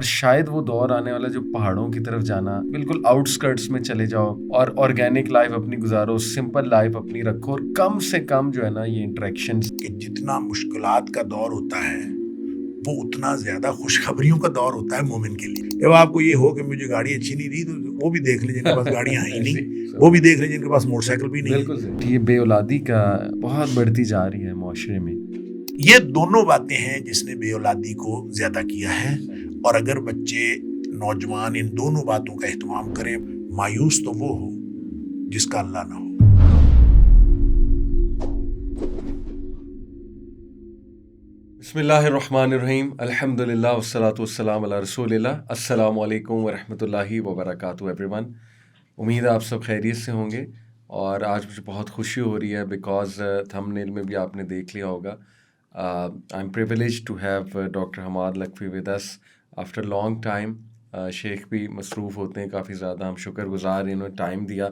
شاید وہ دور آنے والا جو پہاڑوں کی طرف جانا، بالکل آؤٹ اسکرٹس میں چلے جاؤ اور آرگینک لائف اپنی گزارو، سمپل لائف اپنی رکھو، اور کم سے کم جو ہے نا یہ انٹریکشنز. کہ جتنا مشکلات کا دور ہوتا ہے وہ اتنا زیادہ خوشخبریوں کا دور ہوتا ہے مومن کے لیے. جب آپ کو یہ ہو کہ مجھے گاڑی اچھی نہیں دی تو وہ بھی دیکھ لیں جن کے پاس گاڑیاں ہی نہیں، وہ بھی دیکھ لیں جن کے پاس موٹر سائیکل بھی نہیں. بالکل. یہ بے اولادی کا بہت بڑھتی جا رہی ہے معاشرے میں. یہ دونوں باتیں ہیں جس نے بے اولادی کو زیادہ کیا ہے. اور اگر بچے نوجوان ان دونوں باتوں کا اہتمام کریں، مایوس تو وہ ہو جس کا اللہ نہ ہو. بسم اللہ الرحمن الرحیم، الحمدللہ والصلاۃ والسلام علی رسول اللہ. السلام علیکم ورحمۃ اللہ وبرکاتہ ایوری ون. امید ہے آپ سب خیریت سے ہوں گے، اور آج مجھے بہت خوشی ہو رہی ہے بیکاز تھمبنیل میں بھی آپ نے دیکھ لیا ہوگا. I am privileged to have doctor Hammad Lakhvi with us after long time. Sheikh بھی مصروف ہوتے ہیں کافی زیادہ، ہم شکر گزار انہوں نے ٹائم دیا،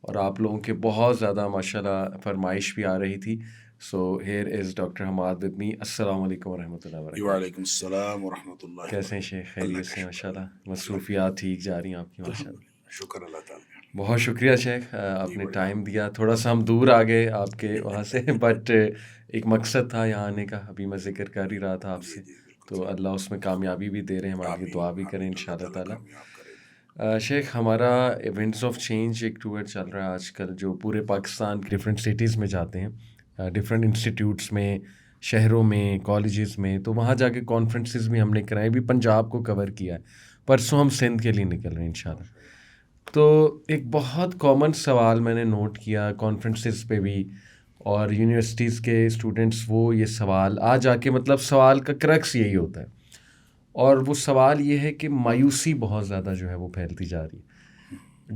اور آپ لوگوں کے بہت زیادہ ماشاءاللہ فرمائش بھی آ رہی تھی. So here is doctor Hammad with me. السلام علیکم ورحمۃ اللہ وبرکاتہ. وعلیکم السلام ورحمۃ اللہ. کیسے ہیں شیخ؟ خیریت سے؟ ماشاءاللہ مصروفیات ٹھیک جا رہی ہیں آپ کی؟ ماشاءاللہ شکر اللہ تعالیٰ. بہت شکریہ شیخ، آپ نے ٹائم دیا. تھوڑا سا ہم دور آ گئے آپ کے وہاں سے، بٹ ایک مقصد تھا یہاں آنے کا، ابھی میں ذکر کر ہی رہا تھا آپ سے. تو اللہ اس میں کامیابی بھی دے رہے ہیں، ہمارے لیے دعا بھی کریں انشاءاللہ تعالیٰ. شیخ، ہمارا ایونٹس آف چینج ایک ٹور چل رہا ہے آج کل، جو پورے پاکستان کے ڈفرینٹ سٹیز میں جاتے ہیں، ڈفرینٹ انسٹیٹیوٹس میں، شہروں میں، کالجز میں. تو وہاں جا کے کانفرنسز بھی ہم نے کرائے، بھی پنجاب کو کور کیا ہے. پرسوں ہم سندھ کے لیے نکل رہے ہیں انشاءاللہ. تو ایک بہت کامن سوال میں نے نوٹ کیا کانفرنسز پہ بھی، اور یونیورسٹیز کے اسٹوڈنٹس وہ یہ سوال آ جا کے، مطلب سوال کا کرکس یہی ہوتا ہے، اور وہ سوال یہ ہے کہ مایوسی بہت زیادہ جو ہے وہ پھیلتی جا رہی ہے.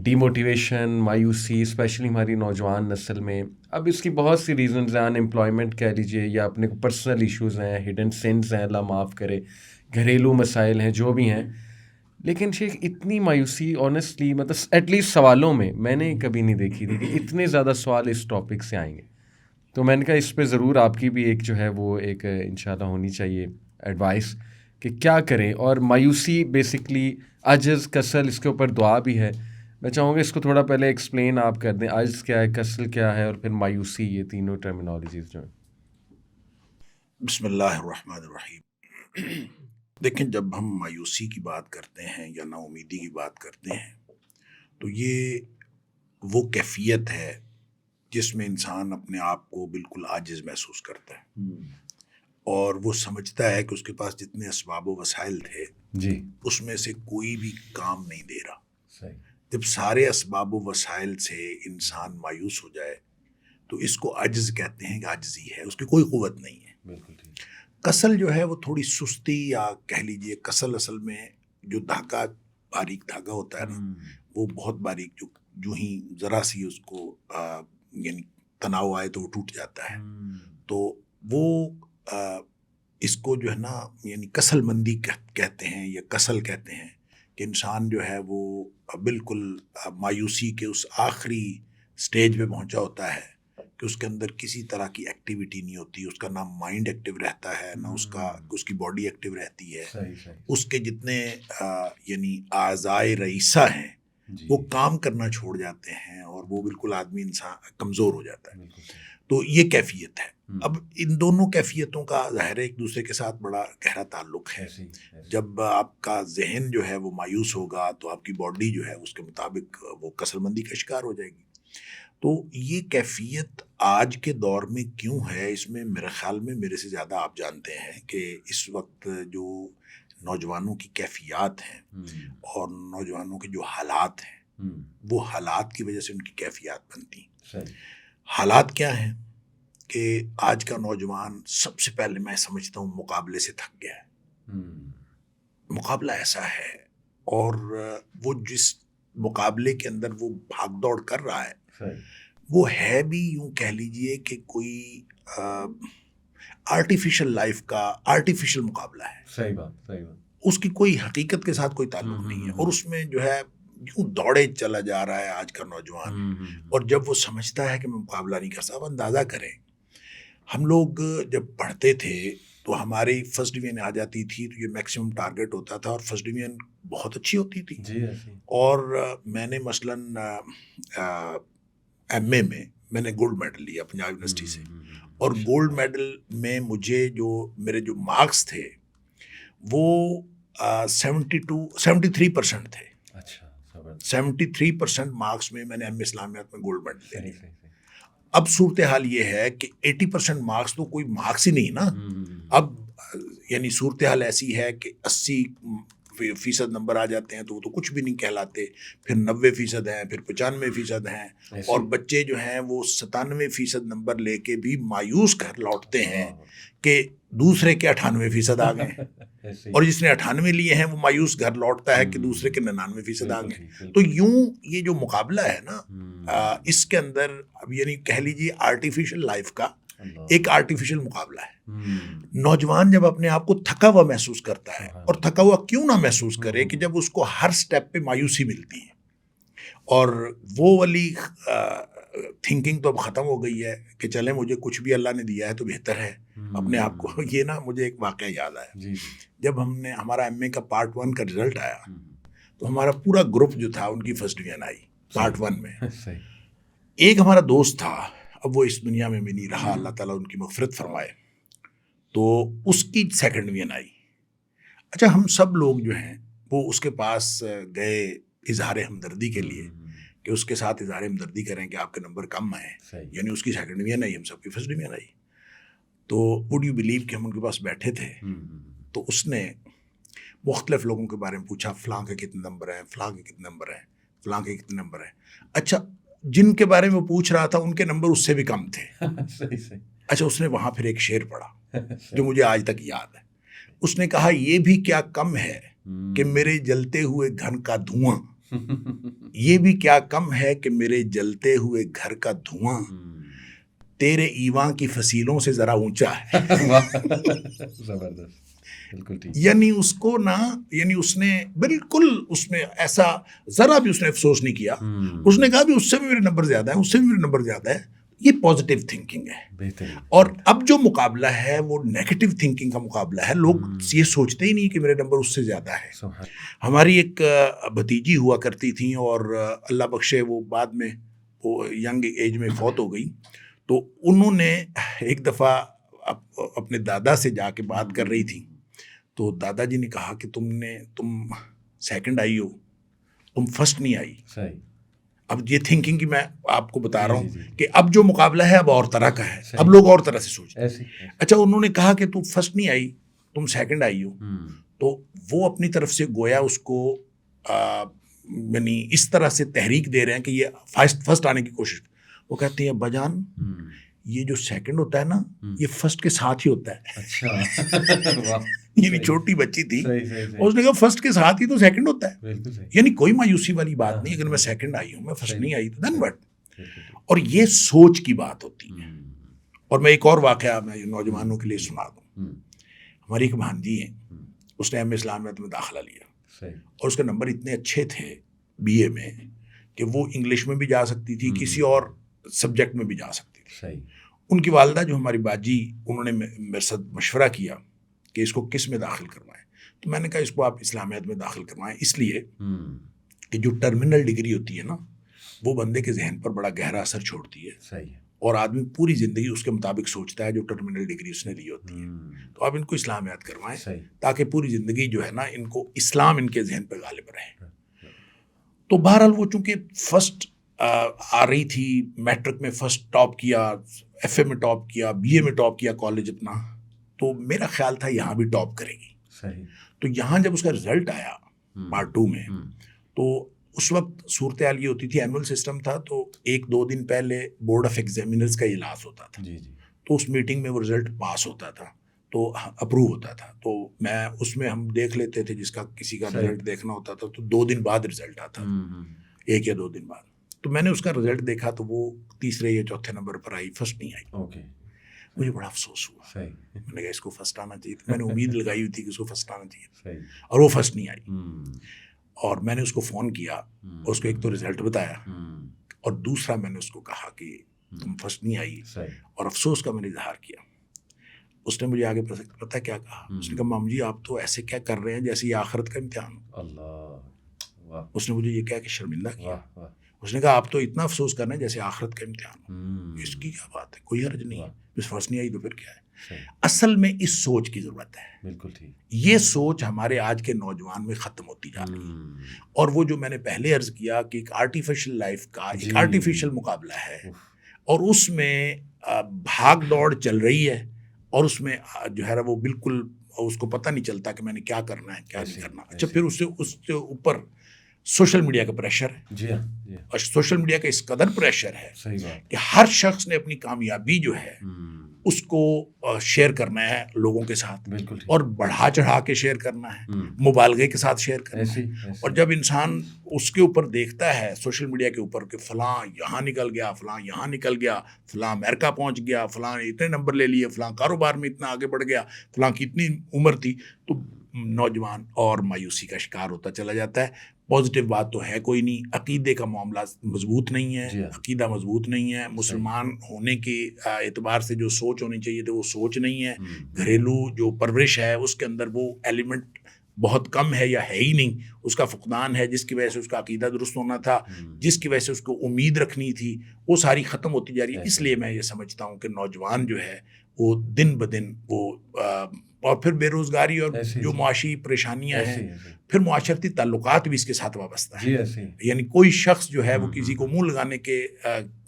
ڈی موٹیویشن، مایوسی، اسپیشلی ہماری نوجوان نسل میں. اب اس کی بہت سی ریزنز ہیں، ان امپلائمنٹ کہہ لیجیے، یا اپنے پرسنل ایشوز ہیں، ہڈن سینس ہیں، اللہ معاف کرے، گھریلو مسائل ہیں، جو بھی ہیں. لیکن شیخ اتنی مایوسی آنیسٹلی، مطلب ایٹ لیسٹ سوالوں میں نے کبھی نہیں دیکھی تھی کہ اتنے زیادہ سوال اس ٹاپک سے آئیں گے. تو میں نے کہا اس پہ ضرور آپ کی بھی ایک جو ہے وہ ایک انشاءاللہ ہونی چاہیے ایڈوائس کہ کیا کریں. اور مایوسی بیسکلی عجز، کسل، اس کے اوپر دعا بھی ہے. میں چاہوں گا اس کو تھوڑا پہلے ایکسپلین آپ کر دیں، عجز کیا ہے، کسل کیا ہے، اور پھر مایوسی، یہ تینوں ٹرمینالوجیز جو ہیں. بسم اللہ الرحمن الرحیم. دیکھیں، جب ہم مایوسی کی بات کرتے ہیں یا نا امیدی کی بات کرتے ہیں تو یہ وہ کیفیت ہے جس میں انسان اپنے آپ کو بالکل عاجز محسوس کرتا ہے، اور وہ سمجھتا ہے کہ اس کے پاس جتنے اسباب و وسائل تھے جی، اس میں سے کوئی بھی کام نہیں دے رہا. صحیح. جب سارے اسباب و وسائل سے انسان مایوس ہو جائے تو اس کو عجز کہتے ہیں، کہ عاجزی ہے، اس کی کوئی قوت نہیں ہے. بالکل ٹھیک. کسل جو ہے وہ تھوڑی سستی، یا کہہ لیجئے کسل اصل میں جو دھاگا، باریک دھاگا ہوتا ہے نا، وہ بہت باریک، جو ہی ذرا سی اس کو یعنی تناؤ آئے تو وہ ٹوٹ جاتا ہے. تو وہ اس کو جو ہے نا یعنی کسل مندی کہتے ہیں، یا کسل کہتے ہیں، کہ انسان جو ہے وہ بالکل مایوسی کے اس آخری سٹیج پہ پہنچا ہوتا ہے کہ اس کے اندر کسی طرح کی ایکٹیویٹی نہیں ہوتی. اس کا نہ مائنڈ ایکٹیو رہتا ہے، نہ اس کی باڈی ایکٹیو رہتی ہے. اس کے جتنے یعنی اعضائے رئیسہ ہیں وہ کام کرنا چھوڑ جاتے ہیں، اور وہ بالکل آدمی انسان کمزور ہو جاتا ہے. تو یہ کیفیت ہے. اب ان دونوں کیفیتوں کا ظاہر ایک دوسرے کے ساتھ بڑا گہرا تعلق ہے. جب آپ کا ذہن جو ہے وہ مایوس ہوگا تو آپ کی باڈی جو ہے اس کے مطابق وہ کسل مندی کا شکار ہو جائے گی. تو یہ کیفیت آج کے دور میں کیوں ہے، اس میں میرے خیال میں میرے سے زیادہ آپ جانتے ہیں کہ اس وقت جو نوجوانوں کی کیفیات ہیں اور نوجوانوں کے جو حالات ہیں، وہ حالات کی وجہ سے ان کی کیفیات بنتی ہیں. حالات کیا ہیں کہ آج کا نوجوان سب سے پہلے میں سمجھتا ہوں مقابلے سے تھک گیا ہے. مقابلہ ایسا ہے، اور وہ جس مقابلے کے اندر وہ بھاگ دوڑ کر رہا ہے وہ ہے بھی یوں کہہ لیجئے کہ کوئی آرٹیفیشل لائف کا آرٹیفیشل مقابلہ ہے. صحیح بات. اس کی کوئی حقیقت کے ساتھ کوئی تعلق نہیں ہے، اور اس میں جو ہے یوں دوڑے چلا جا رہا ہے آج کا نوجوان. اور جب وہ سمجھتا ہے کہ میں مقابلہ نہیں کر سکتا، اندازہ کریں ہم لوگ جب پڑھتے تھے تو ہماری فرسٹ ڈویژن آ جاتی تھی تو یہ میکسیمم ٹارگیٹ ہوتا تھا اور فرسٹ ڈویژن بہت اچھی ہوتی تھی. جی ایسے ہی. اور میں نے مثلاً ایم اے میں میں نے گولڈ میڈل لیا پنجاب یونیورسٹی سے, اور گولڈ میڈل میں مجھے جو میرے جو مارکس تھے وہ 73% تھے. اچھا 73% مارکس میں میں نے ایم اے اسلامیات میں گولڈ میڈل لے صحیح لیا. صحیح. اب صورتحال یہ ہے کہ 80% مارکس تو کوئی مارکس ہی نہیں نا. اب یعنی صورتحال ایسی ہے کہ 80% نمبر آ جاتے ہیں تو وہ تو کچھ بھی نہیں کہلاتے, پھر 90% ہیں, پھر 95% ہیں, اور بچے جو ہیں وہ 97% نمبر لے کے بھی مایوس گھر لوٹتے ہیں کہ دوسرے کے 98% آ گئے, اور جس نے 98 لیے ہیں وہ مایوس گھر لوٹتا ہے کہ دوسرے کے 99% آ گئے. تو یوں یہ جو مقابلہ ہے نا اس کے اندر اب یعنی کہہ لیجیے آرٹیفیشل لائف کا ایک آرٹیفیشل مقابلہ ہے. نوجوان جب اپنے آپ کو تھکا ہوا محسوس کرتا ہے, اور تھکا ہوا کیوں نہ محسوس کرے کہ جب اس کو ہر سٹیپ پہ مایوسی ملتی ہے, اور وہ والی تھنکنگ تو اب ختم ہو گئی ہے کہ چلیں مجھے کچھ بھی اللہ نے دیا ہے تو بہتر ہے اپنے آپ کو. یہ نا مجھے ایک واقعہ یاد آیا, جب ہمارا ایم اے کا پارٹ 1 کا رزلٹ آیا تو ہمارا پورا گروپ جو تھا ان کی فرسٹ ڈویژن آئی پارٹ 1 میں. ایک ہمارا دوست تھا, اب وہ اس دنیا میں بھی نہیں رہا, اللہ تعالیٰ ان کی مغفرت فرمائے, تو اس کی سیکنڈ ڈویژن آئی. اچھا ہم سب لوگ جو ہیں وہ اس کے پاس گئے اظہار ہمدردی کے لیے کہ اس کے ساتھ اظہار ہمدردی کریں کہ آپ کے نمبر کم آئے, یعنی اس کی سیکنڈ ڈویژن آئی, ہم سب کی فرسٹ ڈویژن آئی. تو وڈ یو بلیو کہ ہم ان کے پاس بیٹھے تھے, تو اس نے مختلف لوگوں کے بارے میں پوچھا, فلاں کے کتنے نمبر ہیں, فلاں کے کتنے نمبر ہیں, فلاں کے کتنے نمبر ہیں. اچھا جن کے بارے میں وہ پوچھ رہا تھا ان کے نمبر اس سے بھی کم تھے. اچھا اس نے وہاں پھر ایک شعر پڑھا جو مجھے آج تک یاد ہے. اس نے کہا یہ بھی کیا کم ہے کہ میرے جلتے ہوئے گھر کا دھواں, یہ بھی کیا کم ہے کہ میرے جلتے ہوئے گھر کا دھواں تیرے ایواں کی فصیلوں سے ذرا اونچا ہے. زبردست, بالکل ٹھیک. یعنی اس کو نا, یعنی اس نے بالکل اس میں ایسا ذرا بھی اس نے افسوس نہیں کیا. اس نے کہا بھی اس سے بھی میرے نمبر زیادہ ہیں, اس سے بھی میرے نمبر زیادہ ہے. یہ پازیٹیو تھنکنگ ہے. بہترین. اور اب جو مقابلہ ہے وہ نیگیٹو تھنکنگ کا مقابلہ ہے. لوگ یہ سوچتے ہی نہیں کہ میرے نمبر اس سے زیادہ ہے. ہماری ایک بھتیجی ہوا کرتی تھیں, اور اللہ بخشے وہ بعد میں وہ ینگ ایج میں فوت ہو گئی. تو انہوں نے ایک دفعہ اپنے دادا سے جا کے بات کر رہی تھی, تو دادا جی نے کہا کہ تم سیکنڈ آئی ہو, تم فرسٹ نہیں آئی. صحیح. اب یہ تھنکنگ کی میں آپ کو بتا رہا ہوں کہ اب جو مقابلہ ہے اب اور طرح کا ہے, اب لوگ اور طرح سے سوچتے ہیں. اچھا انہوں نے کہا کہ تم فرسٹ نہیں آئی, تم سیکنڈ آئی ہو, تو وہ اپنی طرف سے گویا اس کو یعنی اس طرح سے تحریک دے رہے ہیں کہ یہ فرسٹ آنے کی کوشش. وہ کہتے ہیں ابا جان یہ جو سیکنڈ ہوتا ہے نا یہ فرسٹ کے ساتھ ہی ہوتا ہے. اچھا یعنی چھوٹی بچی تھی, اس نے کہا فرسٹ کے ساتھ ہی تو سیکنڈ ہوتا ہے. یعنی کوئی مایوسی والی بات نہیں, اگر میں سیکنڈ آئی ہوں, میں فرسٹ نہیں آئی تو دین وٹ. اور یہ سوچ کی بات ہوتی ہے. اور میں ایک اور واقعہ میں نوجوانوں کے لیے سنا دوں. ہماری ایک بھانجی ہے, اس نے ایم اے اسلامیات میں داخلہ لیا, اور اس کے نمبر اتنے اچھے تھے بی اے میں کہ وہ انگلش میں بھی جا سکتی تھی, کسی اور سبجیکٹ میں بھی جا سکتی تھی. ان کی والدہ جو ہماری باجی, انہوں نے میرے ساتھ مشورہ کیا کہ اس کو کس میں داخل کروائیں. تو میں نے کہا اس کو آپ اسلامیات میں داخل کروائیں, اس لیے کہ جو ٹرمینل ڈگری ہوتی ہے نا وہ بندے کے ذہن پر بڑا گہرا اثر چھوڑتی ہے. صحیح. اور آدمی پوری زندگی اس کے مطابق سوچتا ہے جو ٹرمینل ڈگری اس نے لی ہوتی ہے. تو آپ ان کو اسلامیات کروائیں تاکہ پوری زندگی جو ہے نا ان کو اسلام ان کے ذہن پہ غالب رہے. تو بہرحال وہ چونکہ فرسٹ آ رہی تھی, میٹرک میں فرسٹ ٹاپ کیا, ایف اے میں ٹاپ کیا, بی اے میں ٹاپ کیا کالج اپنا, تو میرا خیال تھا یہاں بھی ٹاپ کرے گی. صحیح. تو یہاں جب اس کا رزلٹ آیا پارٹ 2 میں, تو اس وقت صورتحال یہ ہوتی تھی, اینول سسٹم تھا, تو 1-2 دن پہلے بورڈ آف ایگزامینرز کا اجلاس ہوتا تھا. تو اس میٹنگ میں وہ رزلٹ پاس ہوتا تھا تو اپروو ہوتا تھا. تو میں اس میں ہم دیکھ لیتے تھے, جس کا کسی کا رزلٹ دیکھنا ہوتا تھا تو 2 دن بعد رزلٹ آتا تھا, 1 یا 2 دن بعد. تو میں نے اس کا رزلٹ دیکھا تو وہ 3 یا 4 نمبر پر آئی, فرسٹ نہیں آئی. مجھے بڑا افسوس ہوا. میں نے کہا اس کو فرسٹ آنا چاہیے تھا, میں نے امید لگائی ہوئی تھی کہ اس کو فرسٹ آنا چاہیے, اور وہ فرسٹ نہیں آئی. اور میں نے اس کو فون کیا, اور اس کو ایک تو رزلٹ بتایا, اور دوسرا میں نے اس کو کہا کہ تم فرسٹ نہیں آئی, اور افسوس کا میں نے اظہار کیا. اس نے مجھے آگے پتہ کیا کہا، اس نے کہا مام جی آپ تو ایسے کیا کر رہے ہیں جیسے یہ آخرت کا امتحان ہو. اللہ، واہ اس نے مجھے یہ کہہ کے شرمندہ کیا. واہ واہ. اس نے کہا آپ تو اتنا افسوس کر رہے ہیں جیسے آخرت کا امتحان ہو. اس کی کیا بات ہے، کوئی حرج نہیں ہے. بس فرض نہیں آئی تو پھر کیا ہے. صحیح. اصل میں اس سوچ کی ضرورت ہے. بالکل ٹھیک. یہ سوچ ہمارے آج کے نوجوان میں ختم ہوتی جا رہی ہے. اور وہ جو میں نے پہلے عرض کیا کہ ایک آرٹیفیشل لائف کا ایک آرٹیفیشل مقابلہ ہے، اور اس میں بھاگ دوڑ چل رہی ہے، اور اس میں جو ہے وہ بالکل اس کو پتہ نہیں چلتا کہ میں نے کیا کرنا ہے کیا نہیں کرنا. اچھا پھر اس سے اوپر سوشل میڈیا کا پریشر ہے. جی ہاں. اور سوشل میڈیا کا اس قدر پریشر ہے صحیح بات کہ ہر شخص نے اپنی کامیابی جو ہے اس کو شیئر کرنا ہے لوگوں کے ساتھ، بالکل ٹھیک. اور بڑھا چڑھا کے شیئر کرنا ہے، مبالغے کے ساتھ شیئر کرنا ہے. اور جب انسان اس کے اوپر دیکھتا ہے سوشل میڈیا کے اوپر کہ فلاں یہاں نکل گیا، فلاں یہاں نکل گیا، فلاں امریکہ پہنچ گیا، فلاں اتنے نمبر لے لیے، فلاں کاروبار میں اتنا آگے بڑھ گیا، فلاں کی اتنی عمر تھی، تو نوجوان اور مایوسی کا شکار ہوتا چلا جاتا ہے. پازیٹیو بات تو ہے کوئی نہیں. عقیدے کا معاملہ مضبوط نہیں ہے، عقیدہ مضبوط نہیں ہے. مسلمان ہونے کے اعتبار سے جو سوچ ہونی چاہیے تھی وہ سوچ نہیں ہے. گھریلو جو پرورش ہے اس کے اندر وہ ایلیمنٹ بہت کم ہے یا ہے ہی نہیں. اس کا فقدان ہے، جس کی وجہ سے اس کا عقیدہ درست ہونا تھا، جس کی وجہ سے اس کو امید رکھنی تھی، وہ ساری ختم ہوتی جا رہی ہے. اس لیے میں یہ سمجھتا ہوں کہ نوجوان جو ہے وہ دن بدن وہ اور پھر بے روزگاری اور جو معاشی پریشانیاں ہیں، پھر معاشرتی تعلقات بھی اس کے ساتھ وابستہ ہیں. یعنی کوئی شخص جو ہے وہ کسی کو منہ لگانے کے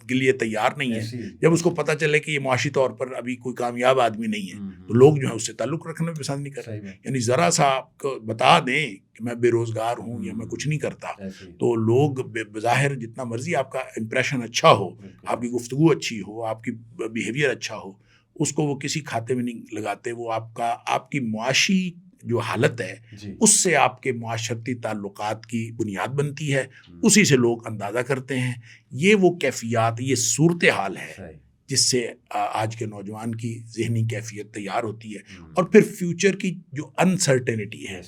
لیے تیار نہیں ہے. جب اس کو پتہ چلے کہ یہ معاشی طور پر ابھی کوئی کامیاب آدمی نہیں ہے تو لوگ جو ہے اس سے تعلق رکھنا بھی پسند نہیں کرتے. یعنی ذرا سا آپ کو بتا دیں کہ میں بے روزگار ہوں یا میں کچھ نہیں کرتا تو لوگ بظاہر جتنا مرضی آپ کا امپریشن اچھا ہو، آپ کی گفتگو اچھی ہو، آپ کی بیہیویئر اچھا ہو، اس کو وہ کسی کھاتے میں نہیں لگاتے. وہ آپ کی معاشی جو حالت ہے اس سے آپ کے معاشرتی تعلقات کی بنیاد بنتی ہے، اسی سے لوگ اندازہ کرتے ہیں. یہ وہ کیفیات، یہ صورتحال ہے جس سے آج کے نوجوان کی ذہنی کیفیت تیار ہوتی ہے. اور پھر فیوچر کی جو انسرٹینٹی ہے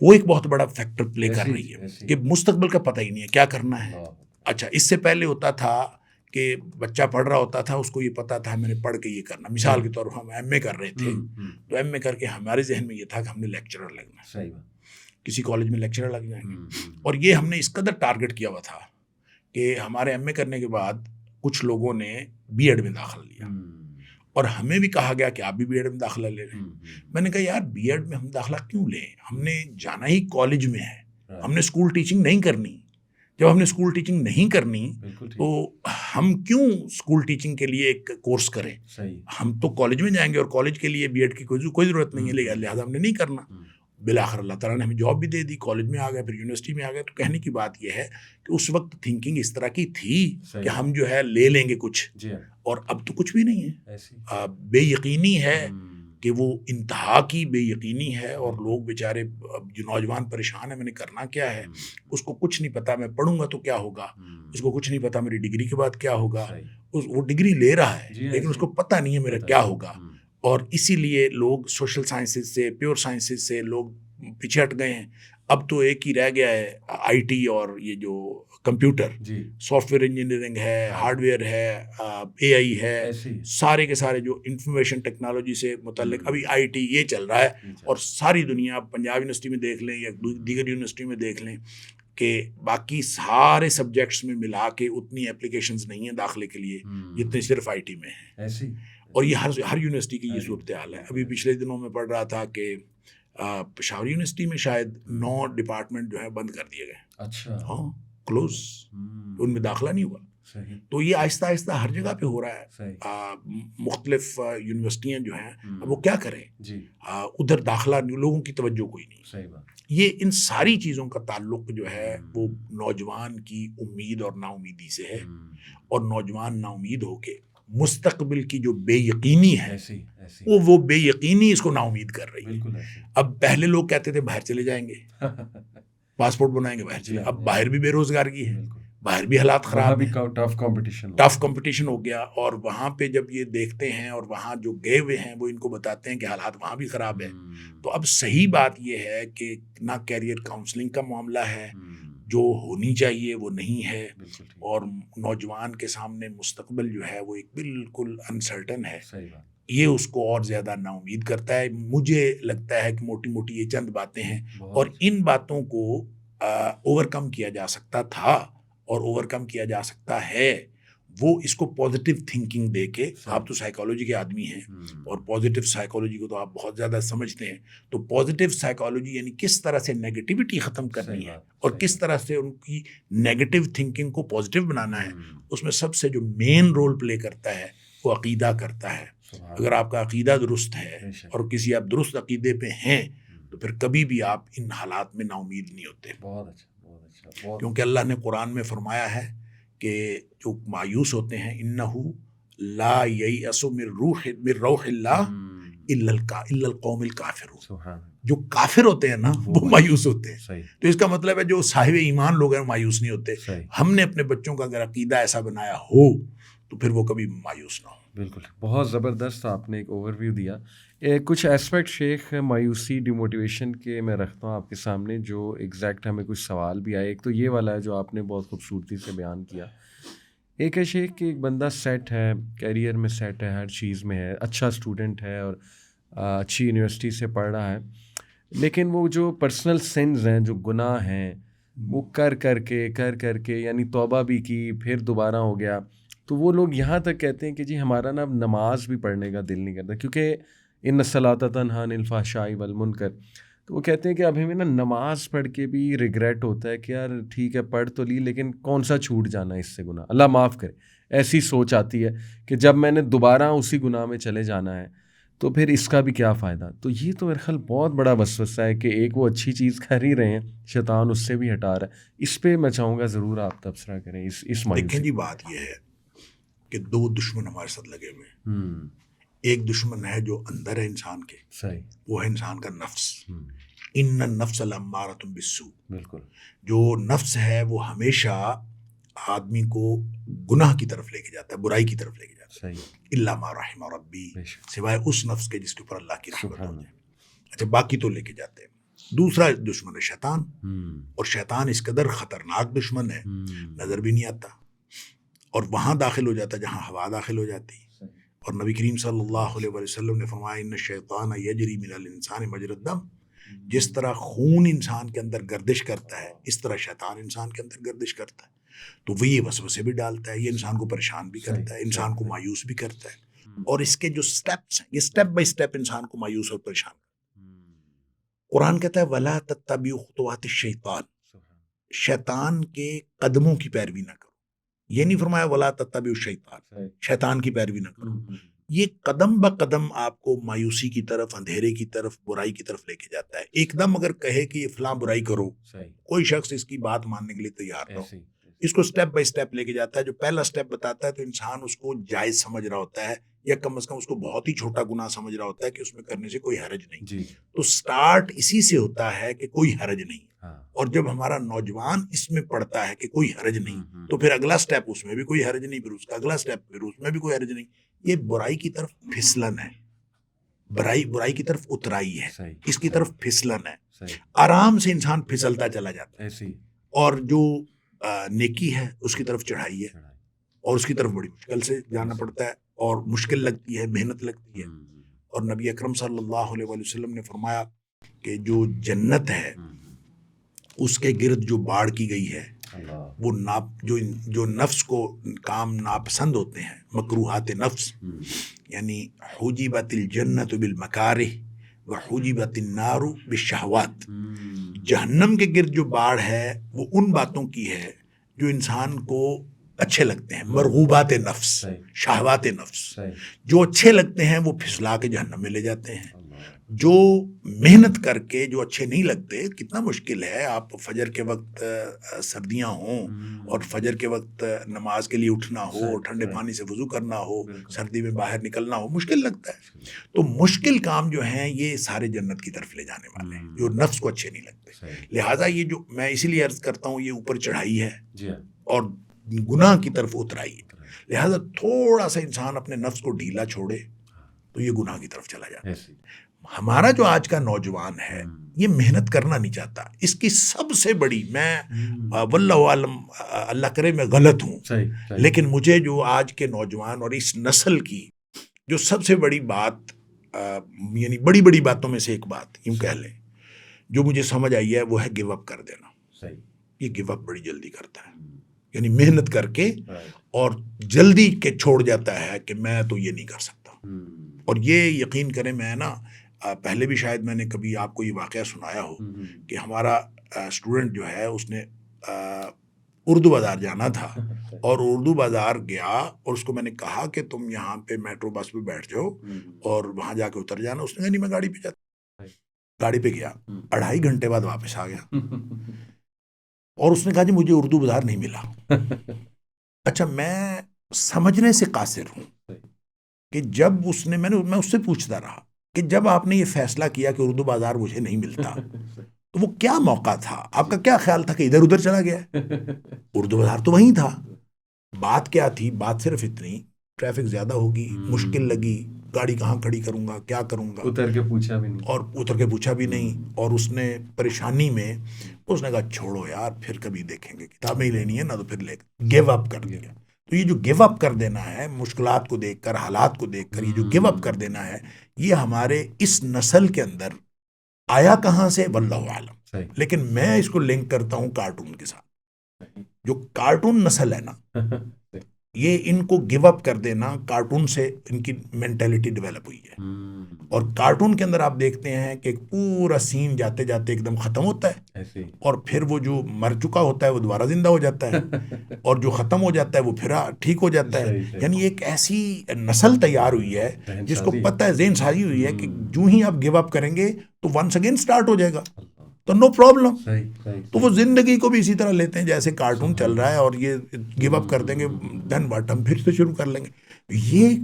وہ ایک بہت بڑا فیکٹر پلے کر رہی ہے کہ مستقبل کا پتہ ہی نہیں ہے کیا کرنا ہے. اچھا اس سے پہلے ہوتا تھا کہ بچہ پڑھ رہا ہوتا تھا، اس کو یہ پتا تھا میں نے پڑھ کے یہ کرنا. مثال کے طور پر ہم ایم اے کر رہے تھے تو ایم اے کر کے ہمارے ذہن میں یہ تھا کہ ہم نے لیکچرر لگنا ہے، کسی کالج میں لیکچرر لگ جائیں گے. اور یہ ہم نے اس قدر ٹارگٹ کیا ہوا تھا کہ ہمارے ایم اے کرنے کے بعد کچھ لوگوں نے بی ایڈ میں داخلہ لیا، اور ہمیں بھی کہا گیا کہ آپ بھی بی ایڈ میں داخلہ لے لیں. میں نے کہا یار بی ایڈ میں ہم داخلہ کیوں لیں، ہم نے جانا ہی کالج میں ہے، ہم نے اسکول ٹیچنگ نہیں کرنی. جب ہم نے اسکول ٹیچنگ نہیں کرنی تو ہم کیوں اسکول ٹیچنگ کے لیے ایک کورس کریں. ہم تو کالج میں جائیں گے اور کالج کے لیے بی ایڈ کی کوئی ضرورت نہیں ہے، لہٰذا ہم نے نہیں کرنا. بالآخر اللہ تعالیٰ نے ہمیں جاب بھی دے دی، کالج میں آ گئے، پھر یونیورسٹی میں آ گئے. تو کہنے کی بات یہ ہے کہ اس وقت تھنکنگ اس طرح کی تھی کہ ہم جو ہے لے لیں گے کچھ، اور اب تو کچھ بھی نہیں ہے. بے یقینی ہے کہ وہ انتہا کی بے یقینی ہے، اور لوگ بیچارے جو نوجوان پریشان ہیں میں نے کرنا کیا ہے. اس کو کچھ نہیں پتا میں پڑھوں گا تو کیا ہوگا، اس کو کچھ نہیں پتا میری ڈگری کے بعد کیا ہوگا. وہ ڈگری لے رہا ہے لیکن اس کو پتہ نہیں ہے میرا کیا ہوگا. اور اسی لیے لوگ سوشل سائنسز سے، پیور سائنسز سے لوگ پیچھے ہٹ گئے ہیں. اب تو ایک ہی رہ گیا ہے آئی ٹی اور یہ جو کمپیوٹر، سافٹ ویئر انجینئرنگ ہے، ہارڈ ویئر ہے، اے آئی ہے، سارے کے سارے جو انفارمیشن ٹیکنالوجی سے متعلق ابھی آئی ٹی یہ چل رہا ہے. اور ساری دنیا پنجاب یونیورسٹی میں دیکھ لیں یا دیگر یونیورسٹی میں دیکھ لیں کہ باقی سارے سبجیکٹس میں ملا کے اتنی اپلیکیشنز نہیں ہیں داخلے کے لیے جتنی صرف آئی ٹی میں ہیں. اور یہ ہر یونیورسٹی کی یہ صورتحال ہے. ابھی پچھلے دنوں میں پڑھ رہا تھا کہ پشاور یونیورسٹی میں شاید 9 ڈپارٹمنٹ جو ہے بند کر دیے گئے. اچھا ہاں کلوز، ان میں داخلہ نہیں ہوا. تو یہ آہستہ آہستہ ہر جگہ پہ ہو رہا ہے. مختلف یونیورسٹیاں جو ہیں اب وہ کیا کریں، ادھر داخلہ لوگوں کی توجہ کوئی نہیں. یہ ان ساری چیزوں کا تعلق جو ہے وہ نوجوان کی امید اور نا امیدی سے ہے. اور نوجوان نا امید ہو کے مستقبل کی جو بے یقینی ہے وہ بے یقینی اس کو نا امید کر رہی ہے. اب پہلے لوگ کہتے تھے باہر چلے جائیں گے، پاسپورٹ بنائیں گے باہر چلے. اب باہر بھی بے روزگاری ہے، باہر بھی حالات خراب ہیں، ٹف کمپٹیشن ہو گیا. اور وہاں پہ جب یہ دیکھتے ہیں اور وہاں جو گئے ہوئے ہیں وہ ان کو بتاتے ہیں کہ حالات وہاں بھی خراب ہے. تو اب صحیح بات یہ ہے کہ نہ کیریئر کاؤنسلنگ کا معاملہ ہے جو ہونی چاہیے وہ نہیں ہے، اور نوجوان کے سامنے مستقبل جو ہے وہ ایک بالکل انسرٹن ہے. یہ اس کو اور زیادہ نا امید کرتا ہے. مجھے لگتا ہے کہ موٹی موٹی یہ چند باتیں ہیں اور ان باتوں کو اوور کم کیا جا سکتا تھا اور اوور کم کیا جا سکتا ہے. وہ اس کو پازیٹیو تھنکنگ دے کے, آپ تو سائیکالوجی کے آدمی ہیں اور پازیٹیو سائیکالوجی کو تو آپ بہت زیادہ سمجھتے ہیں, تو پازیٹیو سائیکالوجی یعنی کس طرح سے نیگیٹیوٹی ختم کرنی ہے اور کس طرح سے ان کی نیگیٹیو تھنکنگ کو پازیٹیو بنانا ہے, اس میں سب سے جو مین رول پلے کرتا ہے وہ عقیدہ کرتا ہے. اگر آپ کا عقیدہ درست ہے اور کسی آپ درست عقیدے پہ ہیں تو پھر کبھی بھی آپ ان حالات میں نا امید نہیں ہوتے. بہت اچھا. کیونکہ اللہ نے قرآن میں فرمایا ہے کہ جو مایوس ہوتے ہیں انہو لا ییأس من روح اللہ الا القوم الکافرون, جو کافر ہوتے ہیں نا وہ مایوس ہوتے ہیں. تو اس کا مطلب ہے جو صاحب ایمان لوگ ہیں مایوس نہیں ہوتے. ہم نے اپنے بچوں کا اگر عقیدہ ایسا بنایا ہو تو پھر وہ کبھی مایوس نہ ہو. بالکل, بہت زبردست آپ نے ایک اوور ویو دیا. کچھ ایسپیکٹ شیخ مایوسی ڈیموٹیویشن کے میں رکھتا ہوں آپ کے سامنے, جو ایگزیکٹ ہمیں کچھ سوال بھی آئے. ایک تو یہ والا ہے جو آپ نے بہت خوبصورتی سے بیان کیا. ایک ہے شیخ کہ ایک بندہ سیٹ ہے, کیریئر میں سیٹ ہے, ہر چیز میں ہے, اچھا اسٹوڈنٹ ہے اور اچھی یونیورسٹی سے پڑھ رہا ہے, لیکن وہ جو پرسنل سنز ہیں, جو گناہ ہیں, وہ کر کے یعنی توبہ بھی کی پھر دوبارہ ہو گیا. تو وہ لوگ یہاں تک کہتے ہیں کہ جی ہمارا نا اب نماز بھی پڑھنے کا دل نہیں کرتا, کیونکہ ان الصلاۃ تنہی عن الفحشاء والمنکر. تو وہ کہتے ہیں کہ اب ہمیں نا نماز پڑھ کے بھی ریگریٹ ہوتا ہے کہ یار ٹھیک ہے پڑھ تو لی, لیکن کون سا چھوٹ جانا ہے اس سے گناہ, اللہ معاف کرے. ایسی سوچ آتی ہے کہ جب میں نے دوبارہ اسی گناہ میں چلے جانا ہے تو پھر اس کا بھی کیا فائدہ. تو یہ تو میرے خیال بہت بڑا وسوسہ ہے کہ ایک وہ اچھی چیز کر ہی رہے ہیں, شیطان اس سے بھی ہٹا رہا ہے. اس پہ میں چاہوں گا ضرور آپ تبصرہ کریں. اس دیکھیں جی بات یہ ہے کہ دو دشمن ہمارے ساتھ لگے ہوئے ہیں. ایک دشمن ہے جو اندر ہے انسان کے, وہ ہے انسان کا نفس. ان النفس لامارۃ بالسوء. بالکل, جو نفس ہے وہ ہمیشہ آدمی کو گناہ کی طرف لے کے جاتا ہے, برائی کی طرف لے کے جاتا ہے. الا ما رحم ربی, سوائے اس نفس کے جس کے اوپر اللہ کی رحمت ہو جائے. اچھا باقی تو لے کے جاتے ہیں. دوسرا دشمن ہے شیطان, اور شیطان اس قدر خطرناک دشمن ہے نظر بھی نہیں آتا, اور وہاں داخل ہو جاتا جہاں ہوا داخل ہو جاتی. اور نبی کریم صلی اللہ علیہ وسلم نے فرمایا ان الشیطان یجری من الانسان مجری الدم. جس طرح خون انسان کے اندر گردش کرتا ہے اس طرح شیطان انسان کے اندر گردش کرتا ہے. تو وہ یہ وسوسے بھی ڈالتا ہے, یہ انسان کو پریشان بھی کرتا ہے, انسان کو مایوس بھی کرتا ہے. اور اس کے جو سٹیپس ہیں یہ سٹیپ بائی سٹیپ انسان کو مایوس اور پریشان کرتا ہے. قرآن کہتا ہے ولا تتبعوا خطوات الشیطان, شیطان کے قدموں کی پیروی نہ کرو. یہ نہیں فرمایا ولا تتبعوا الشیطان, شیطان کی پیروی نہ کرو. یہ قدم با قدم آپ کو مایوسی کی طرف, اندھیرے کی طرف, برائی کی طرف لے کے جاتا ہے. ایک دم اگر کہے کہ یہ فلاں برائی کرو, کوئی شخص اس کی بات ماننے کے لیے تیار نہ ہو. اس کو سٹیپ بائی سٹیپ لے کے جاتا ہے. جو پہلا سٹیپ بتاتا ہے تو انسان اس کو جائز سمجھ رہا ہوتا ہے, یا کم از کم اس کو بہت ہی چھوٹا گناہ سمجھ رہا ہوتا ہے کہ اس میں کرنے سے کوئی حرج نہیں. تو سٹارٹ اسی سے ہوتا ہے کہ کوئی حرج نہیں. اور جب ہمارا نوجوان اس میں پڑتا ہے کہ کوئی حرج نہیں, تو پھر اگلا سٹیپ اس میں بھی کوئی حرج نہیں, پھر اس کا اگلا سٹیپ پھر اس میں بھی کوئی حرج نہیں. یہ برائی کی طرف پھسلن ہے, برائی کی طرف اترائی ہے, اس کی طرف پھسلن ہے. آرام سے انسان پھسلتا چلا جاتا ہے. اور جو نیکی ہے اس کی طرف چڑھائی ہے, اور اس کی طرف بڑی مشکل سے جانا پڑتا ہے, اور مشکل لگتی ہے, محنت لگتی ہے. اور نبی اکرم صلی اللہ علیہ وسلم نے فرمایا کہ جو جنت ہے اس کے گرد جو باڑ کی گئی ہے, وہ جو نفس کو کام ناپسند ہوتے ہیں, مکروہات نفس, یعنی حجبت الجنت بالمکارہ وحجبت النار بالشہوات. جہنم کے گرد جو باڑ ہے وہ ان باتوں کی ہے جو انسان کو اچھے لگتے ہیں, مرغوبات نفس, شہوات نفس. جو اچھے لگتے ہیں وہ پھسلا کے جہنم میں لے جاتے ہیں. جو محنت کر کے جو اچھے نہیں لگتے, کتنا مشکل ہے آپ فجر کے وقت سردیاں ہوں اور فجر کے وقت نماز کے لیے اٹھنا ہو, ٹھنڈے پانی سے وضو کرنا ہو, سردی میں باہر نکلنا ہو, مشکل لگتا ہے. تو مشکل کام جو ہیں یہ سارے جنت کی طرف لے جانے والے ہیں جو نفس کو اچھے نہیں لگتے. لہٰذا یہ جو میں اسی لیے عرض کرتا ہوں, یہ اوپر چڑھائی ہے اور گناہ کی طرف اترائی ہے. لہٰذا تھوڑا سا انسان اپنے نفس کو ڈھیلا چھوڑے تو یہ گناہ کی طرف چلا جاتا ہے. ہمارا جو آج کا نوجوان ہے یہ محنت کرنا نہیں چاہتا. اس کی سب سے بڑی, میں واللہ عالم, اللہ کرے میں غلط ہوں, لیکن مجھے جو آج کے نوجوان اور اس نسل کی جو سب سے بڑی بات یعنی بڑی بڑی باتوں میں سے ایک بات یوں کہہ لیں جو مجھے سمجھ آئی ہے وہ ہے گیو اپ کر دینا. صحیح. یہ گیو اپ بڑی جلدی کرتا ہے, یعنی محنت کر کے اور جلدی کے چھوڑ جاتا ہے کہ میں تو یہ نہیں کر سکتا. اور یہ یقین کریں, میں نا پہلے بھی شاید میں نے کبھی آپ کو یہ واقعہ سنایا ہو کہ ہمارا اسٹوڈنٹ جو ہے اس نے اردو بازار جانا تھا اور اردو بازار گیا اور اس کو میں نے کہا کہ تم یہاں پہ میٹرو بس پہ بیٹھ جاؤ اور وہاں جا کے اتر جانا. اس نے کہا نہیں میں گاڑی پہ جاتا. گاڑی پہ گیا, 2.5 گھنٹے بعد واپس آ گیا اور اس نے کہا جی مجھے اردو بازار نہیں ملا. اچھا میں سمجھنے سے قاصر ہوں کہ جب اس نے میں اس سے پوچھتا رہا کہ جب آپ نے یہ فیصلہ کیا کہ اردو بازار مجھے نہیں ملتا تو وہ کیا موقع تھا, آپ کا کیا خیال تھا کہ ادھر ادھر چلا گیا؟ اردو بازار تو وہیں تھا. بات کیا تھی؟ بات صرف اتنی, ٹریفک زیادہ ہوگی, مشکل لگی, گاڑی کہاں کھڑی کروں گا, کیا کروں گا, اتر کے پوچھا بھی نہیں. اور اتر کے پوچھا بھی نہیں. اور اس نے پریشانی میں اس نے کہا چھوڑو یار پھر کبھی دیکھیں گے, کتابیں ہی لینی ہے نا تو پھر لے گیو اپ کر دیا. تو یہ جو گیو اپ کر دینا ہے مشکلات کو دیکھ کر, حالات کو دیکھ کر, یہ جو گیو اپ کر دینا ہے یہ ہمارے اس نسل کے اندر آیا کہاں سے واللہ اعلم. لیکن میں اس کو لنک کرتا ہوں کارٹون کے ساتھ. جو کارٹون نسل ہے نا یہ ان کو گیو اپ کر دینا, کارٹون سے ان کی مینٹیلٹی ڈیولپ ہوئی ہے. اور کارٹون کے اندر آپ دیکھتے ہیں کہ ایک پورا سین جاتے جاتے ایک دم ختم ہوتا ہے اور پھر وہ جو مر چکا ہوتا ہے وہ دوبارہ زندہ ہو جاتا ہے اور جو ختم ہو جاتا ہے وہ پھر ٹھیک ہو جاتا ہے. یعنی ایک ایسی نسل تیار ہوئی ہے جس کو پتہ ہے, ذہن سازی ہوئی ہے کہ جو ہی آپ گیو اپ کریں گے تو ونس اگین سٹارٹ ہو جائے گا, تو نو پرابلم. تو وہ زندگی کو بھی اسی طرح لیتے ہیں جیسے کارٹون چل رہا ہے اور یہ گیو اپ کر دیں گے دین واٹ ہم پھر سے شروع کر لیں گے. یہ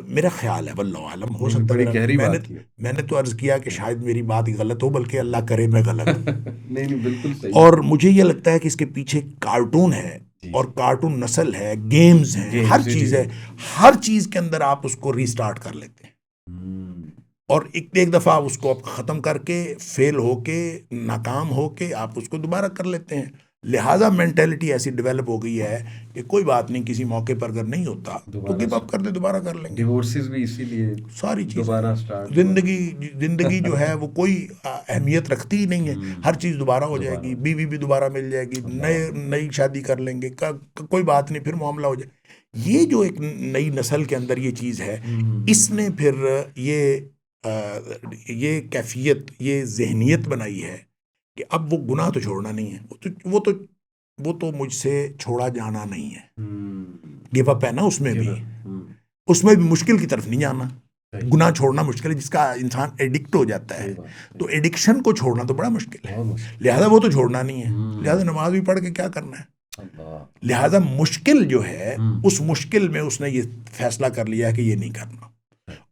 میرا خیال ہے واللہ عالم, ہو سکتا ہے میں نے تو عرض کیا کہ شاید میری بات غلط ہو, بلکہ اللہ کرے میں غلط. نہیں بالکل صحیح. اور مجھے یہ لگتا ہے کہ اس کے پیچھے کارٹون ہے اور کارٹون نسل ہے, گیمز ہیں, ہر چیز ہے. ہر چیز کے اندر آپ اس کو ریسٹارٹ کر لیتے ہیں اور ایک دفعہ اس کو آپ ختم کر کے فیل ہو کے ناکام ہو کے آپ اس کو دوبارہ کر لیتے ہیں. لہٰذا مینٹیلٹی ایسی ڈیولپ ہو گئی ہے کہ کوئی بات نہیں, کسی موقع پر اگر نہیں ہوتا تو گیو اپ کر دے, دوبارہ کر لیں گے. ڈیورسز بھی اسی لیے, ساری چیز دوبارہ سٹارٹ. زندگی جو ہے وہ کوئی اہمیت رکھتی ہی نہیں ہے, ہر چیز دوبارہ ہو جائے گی, بیوی بھی دوبارہ مل جائے گی, نئی شادی کر لیں گے, کوئی بات نہیں, پھر معاملہ ہو جائے. یہ جو ایک نئی نسل کے اندر یہ چیز ہے, اس نے پھر یہ کیفیت, یہ ذہنیت بنائی ہے کہ اب وہ گناہ تو چھوڑنا نہیں ہے, وہ تو مجھ سے چھوڑا جانا نہیں ہے. گیو اپ ہے نا اس میں بھی مشکل کی طرف نہیں جانا. گناہ چھوڑنا مشکل ہے, جس کا انسان ایڈکٹ ہو جاتا ہے تو ایڈکشن کو چھوڑنا تو بڑا مشکل ہے. لہذا وہ تو چھوڑنا نہیں ہے, لہذا نماز بھی پڑھ کے کیا کرنا ہے. لہذا مشکل جو ہے اس مشکل میں اس نے یہ فیصلہ کر لیا ہے کہ یہ نہیں کرنا.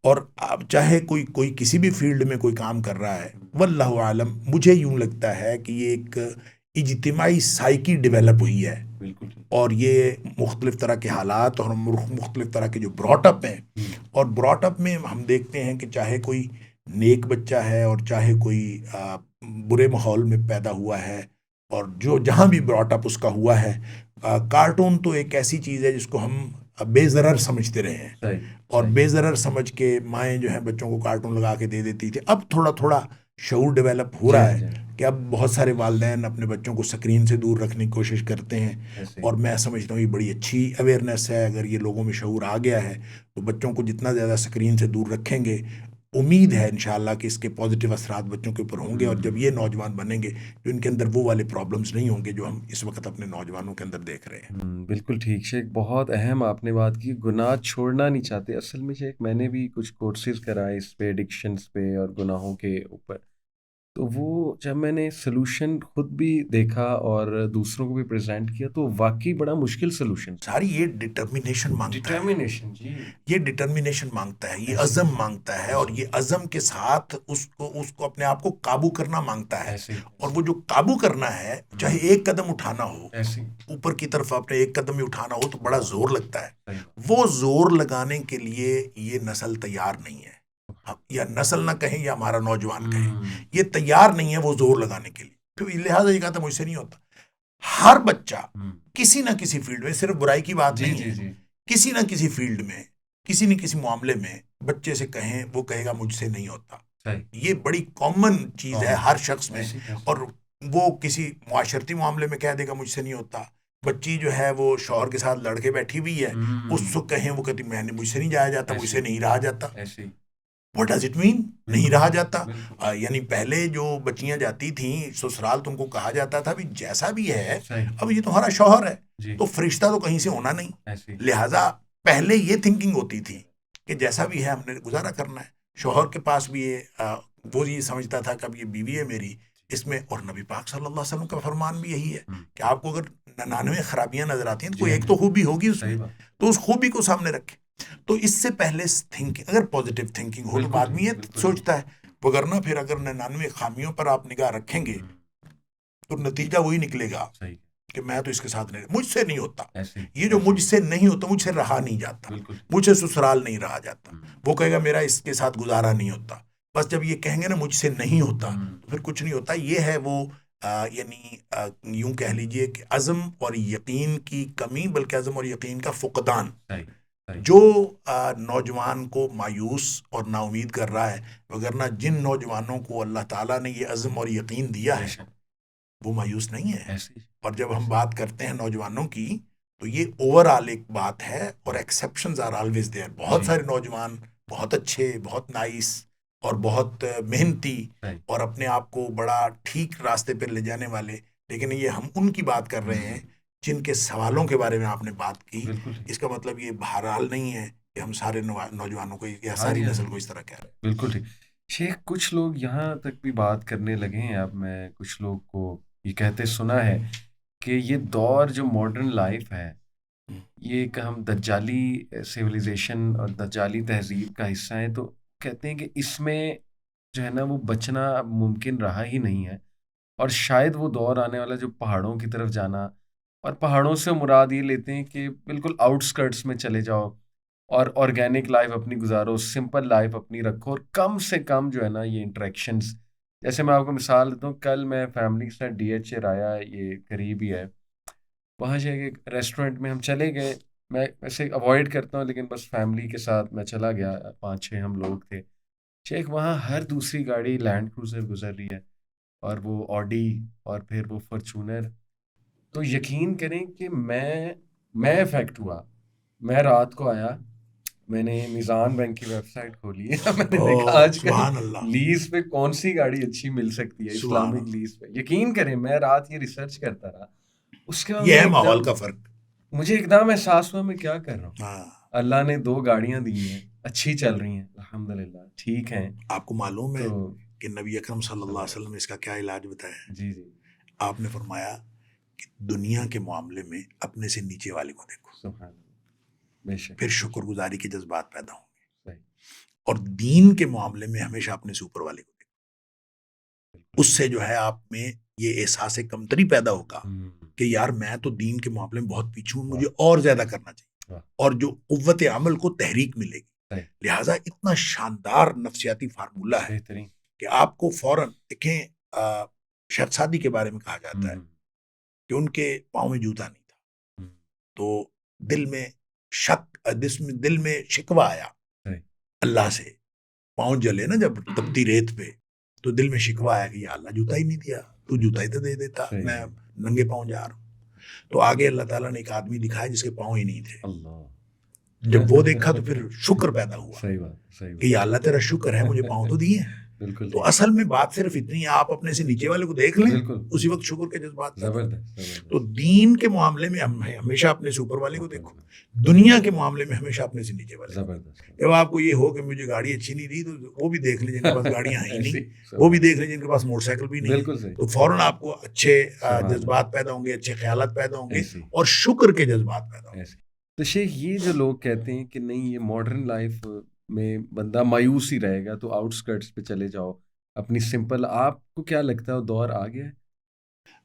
اور اب چاہے کوئی کسی بھی فیلڈ میں کوئی کام کر رہا ہے, واللہ عالم, مجھے یوں لگتا ہے کہ یہ ایک اجتماعی سائیکی ڈیولپ ہوئی ہے اور یہ مختلف طرح کے حالات اور مختلف طرح کے جو براٹ اپ ہیں, اور براٹ اپ میں ہم دیکھتے ہیں کہ چاہے کوئی نیک بچہ ہے اور چاہے کوئی برے ماحول میں پیدا ہوا ہے, اور جو جہاں بھی براٹ اپ اس کا ہوا ہے, کارٹون تو ایک ایسی چیز ہے جس کو ہم بے ضرر سمجھتے رہے ہیں اور بے ضرر سمجھ کے مائیں جو ہیں بچوں کو کارٹون لگا کے دے دیتی تھی. اب تھوڑا تھوڑا شعور ڈیولپ ہو رہا ہے کہ اب بہت سارے والدین اپنے بچوں کو سکرین سے دور رکھنے کی کوشش کرتے ہیں, اور میں سمجھتا ہوں یہ بڑی اچھی اویئرنیس ہے. اگر یہ لوگوں میں شعور آ گیا ہے تو بچوں کو جتنا زیادہ سکرین سے دور رکھیں گے, امید ہے انشاءاللہ کہ اس کے پازیٹیو اثرات بچوں کے اوپر ہوں گے, اور جب یہ نوجوان بنیں گے تو ان کے اندر وہ والے پرابلمز نہیں ہوں گے جو ہم اس وقت اپنے نوجوانوں کے اندر دیکھ رہے ہیں. بالکل ٹھیک شیخ, بہت اہم آپ نے بات کی, گناہ چھوڑنا نہیں چاہتے. اصل میں شیخ میں نے بھی کچھ کورسز کرائے اس پہ, ایڈکشنز پہ اور گناہوں کے اوپر, تو وہ جب میں نے سلوشن خود بھی دیکھا اور دوسروں کو بھی پریزنٹ کیا تو واقعی بڑا مشکل سلوشن. ساری یہ ڈٹرمینیشن مانگتا ہے, یہ ڈٹرمینیشن مانگتا ہے, یہ عزم مانگتا ہے, اور یہ عزم کے ساتھ اس کو اپنے آپ کو قابو کرنا مانگتا ہے. اور وہ جو قابو کرنا ہے, چاہے ایک قدم اٹھانا ہو, اوپر کی طرف اپنے ایک قدم بھی اٹھانا ہو تو بڑا زور لگتا ہے. وہ زور لگانے کے لیے یہ نسل تیار نہیں ہے, یا نسل نہ کہیں یا ہمارا نوجوان کہیں, یہ تیار نہیں ہے وہ زور لگانے کے لیے. تو لہٰذا یہ کہتا مجھ سے نہیں ہوتا. ہر بچہ کسی نہ کسی فیلڈ میں, صرف برائی کی بات نہیں ہے, کسی نہ کسی فیلڈ میں, کسی نہ کسی معاملے میں بچے سے کہیں وہ کہے گا مجھ سے نہیں ہوتا. صحیح. یہ بڑی کامن چیز ہے ہر شخص میں. ایسی اور وہ کسی معاشرتی معاملے میں کہہ دے گا مجھ سے نہیں ہوتا. بچی جو ہے وہ شوہر کے ساتھ لڑ کے بیٹھی ہوئی ہے, اس کو کہیں, وہ کہتی میں نے مجھ سے نہیں جایا جاتا, مجھ سے نہیں رہا جاتا. ایسی واٹ ڈز اٹ مین نہیں رہا جاتا؟ بالکل. یعنی پہلے جو بچیاں جاتی تھیں سسرال, تم کو کہا جاتا تھا بھی جیسا بھی ہے صحیح. اب یہ تمہارا شوہر ہے جی. تو فرشتہ تو کہیں سے ہونا نہیں. ایسی لہٰذا پہلے یہ تھنکنگ ہوتی تھی کہ جیسا بھی ہے ہم نے گزارا کرنا ہے. شوہر کے پاس بھی وہ یہ سمجھتا تھا کہ اب یہ بیوی ہے میری, اس میں. اور نبی پاک صلی اللہ علیہ وسلم کا فرمان بھی یہی ہے کہ آپ کو اگر 99 خرابیاں نظر آتی ہیں تو کوئی ایک تو خوبی ہوگی اس میں, تو اس خوبی کو سامنے رکھے. تو اس سے پہلے تھنکنگ, اگر پازیٹیو تھنکنگ ہو تو آدمی یہ سوچتا ہے, وگرنہ پھر اگر 99 خامیوں پر آپ نگاہ رکھیں گے تو نتیجہ وہی نکلے گا کہ میں تو اس کے ساتھ نہیں, مجھ سے نہیں ہوتا. یہ جو مجھ سے نہیں ہوتا, مجھ سے رہا نہیں جاتا, مجھ سے سسرال نہیں رہا جاتا. وہ کہے گا میرا اس کے ساتھ گزارا نہیں ہوتا. بس جب یہ کہیں گے نا مجھ سے نہیں ہوتا تو پھر کچھ نہیں ہوتا. یہ ہے وہ یعنی یوں کہہ لیجئے کہ عزم اور یقین کی کمی, بلکہ عزم اور یقین کا فقدان جو نوجوان کو مایوس اور نا امید کر رہا ہے. وگرنہ جن نوجوانوں کو اللہ تعالیٰ نے یہ عزم اور یقین دیا ہے وہ مایوس نہیں ہے. اور جب ہم بات کرتے ہیں نوجوانوں کی تو یہ اوور آل ایک بات ہے, اور ایکسیپشنز آر آلویز دیئر. بہت سارے نوجوان بہت اچھے, بہت نائس اور بہت محنتی اور اپنے آپ کو بڑا ٹھیک راستے پر لے جانے والے, لیکن یہ ہم ان کی بات کر رہے ہیں جن کے سوالوں کے بارے میں آپ نے بات کی. اس کا مطلب یہ بہرحال نہیں ہے کہ ہم سارے نوجوانوں کو یا ساری نسل کو اس طرح کہہ رہے ہیں. بالکل ٹھیک. شیخ کچھ لوگ یہاں تک بھی بات کرنے لگے ہیں, اب میں کچھ لوگ کو یہ کہتے سنا ہے کہ یہ دور جو ماڈرن لائف ہے یہ ایک ہم دجالی سیویلائزیشن اور دجالی تہذیب کا حصہ ہیں, تو کہتے ہیں کہ اس میں جو ہے نا وہ بچنا اب ممکن رہا ہی نہیں ہے, اور شاید وہ دور آنے والا جو پہاڑوں کی طرف جانا, اور پہاڑوں سے مراد یہ لیتے ہیں کہ بالکل آؤٹ اسکرٹس میں چلے جاؤ اور آرگینک لائف اپنی گزارو, سمپل لائف اپنی رکھو, اور کم سے کم جو ہے نا یہ انٹریکشنز. جیسے میں آپ کو مثال دیتا ہوں, کل میں فیملی کے ساتھ DH آیا, یہ قریب ہی ہے, وہاں سے ایک ریسٹورنٹ میں ہم چلے گئے. میں ویسے اوائڈ کرتا ہوں لیکن بس فیملی کے ساتھ میں چلا گیا, 5-6 ہم لوگ تھے. شیخ وہاں ہر دوسری گاڑی لینڈ کروزر گزر رہی ہے, اور وہ آڈی, اور پھر وہ فارچونر. تو یقین کریں کہ میں افیکٹ ہوا. میں رات کو آیا, میں نے میزان بینک کی ویب سائٹ کھولی ہے, میں نے دیکھا آج کل لیز پہ کون سی گاڑی اچھی مل سکتی ہے اسلامک لیز پہ. یقین کریں میں رات یہ ریسرچ کرتا رہا, اس کے بعد یہ ہے ماحول کا فرق. مجھے ایک دم احساس ہوا میں کیا کر رہا ہوں. اللہ نے 2 گاڑیاں دی ہیں, اچھی چل رہی ہیں الحمدللہ, ٹھیک ہیں. آپ کو معلوم ہے کہ نبی اکرم صلی اللہ علیہ وسلم نے اس کا کیا علاج بتایا؟ جی. آپ نے فرمایا کہ دنیا کے معاملے میں اپنے سے نیچے والے کو دیکھو, سبحان اللہ, پھر شکر گزاری کے جذبات پیدا ہوں گے. اور دین کے معاملے میں ہمیشہ اپنے سے اوپر والے کو دیکھو. اس سے جو ہے آپ میں یہ احساس کمتری پیدا ہوگا کہ یار میں تو دین کے معاملے میں بہت پیچھے ہوں, مجھے اور زیادہ کرنا چاہیے, اور جو قوت عمل کو تحریک ملے گی. لہٰذا اتنا شاندار نفسیاتی فارمولہ ہے کہ آپ کو فوراً دیکھیں. شیخ سعدی کے بارے میں کہا جاتا ہے کہ ان کے پاؤں میں جوتا نہیں تھا, تو دل میں دل میں شکوہ آیا اللہ سے. پاؤں جلے نا جب تپتی ریت پہ, تو دل میں شکوہ آیا کہ یا اللہ جوتا ہی نہیں دیا, تو جوتا ہی تو دے دیتا, میں ننگے پاؤں جا رہا ہوں. تو آگے اللہ تعالیٰ نے ایک آدمی دکھایا جس کے پاؤں ہی نہیں تھے. جب وہ دیکھا تو پھر شکر پیدا ہوا کہ یا اللہ تیرا شکر ہے مجھے پاؤں تو دیے ہیں. تو اصل میں بات صرف اتنی ہے, آپ اپنے سے نیچے والے کو دیکھ لیں, اسی وقت شکر کے جذبات. تو دین کے معاملے میں ہمیشہ اپنے سے اوپر والے کو دیکھو, دنیا کے معاملے میں ہمیشہ اپنے سے نیچے والے. جب آپ کو یہ ہو کہ مجھے گاڑی اچھی نہیں دی, تو وہ بھی دیکھ لیں جن کے پاس گاڑیاں ہیں ہی نہیں, وہ بھی دیکھ لیں جن کے پاس موٹر سائیکل بھی نہیں, تو فوراً آپ کو اچھے جذبات پیدا ہوں گے, اچھے خیالات پیدا ہوں گے, اور شکر کے جذبات پیدا ہوں گے. تو شیخ یہ جو لوگ کہتے ہیں کہ نہیں یہ ماڈرن لائف میں بندہ مایوس ہی رہے گا تو آؤٹ اسکرٹس پہ چلے جاؤ اپنی سمپل, آپ کو کیا لگتا ہے وہ دور آ گیا ہے؟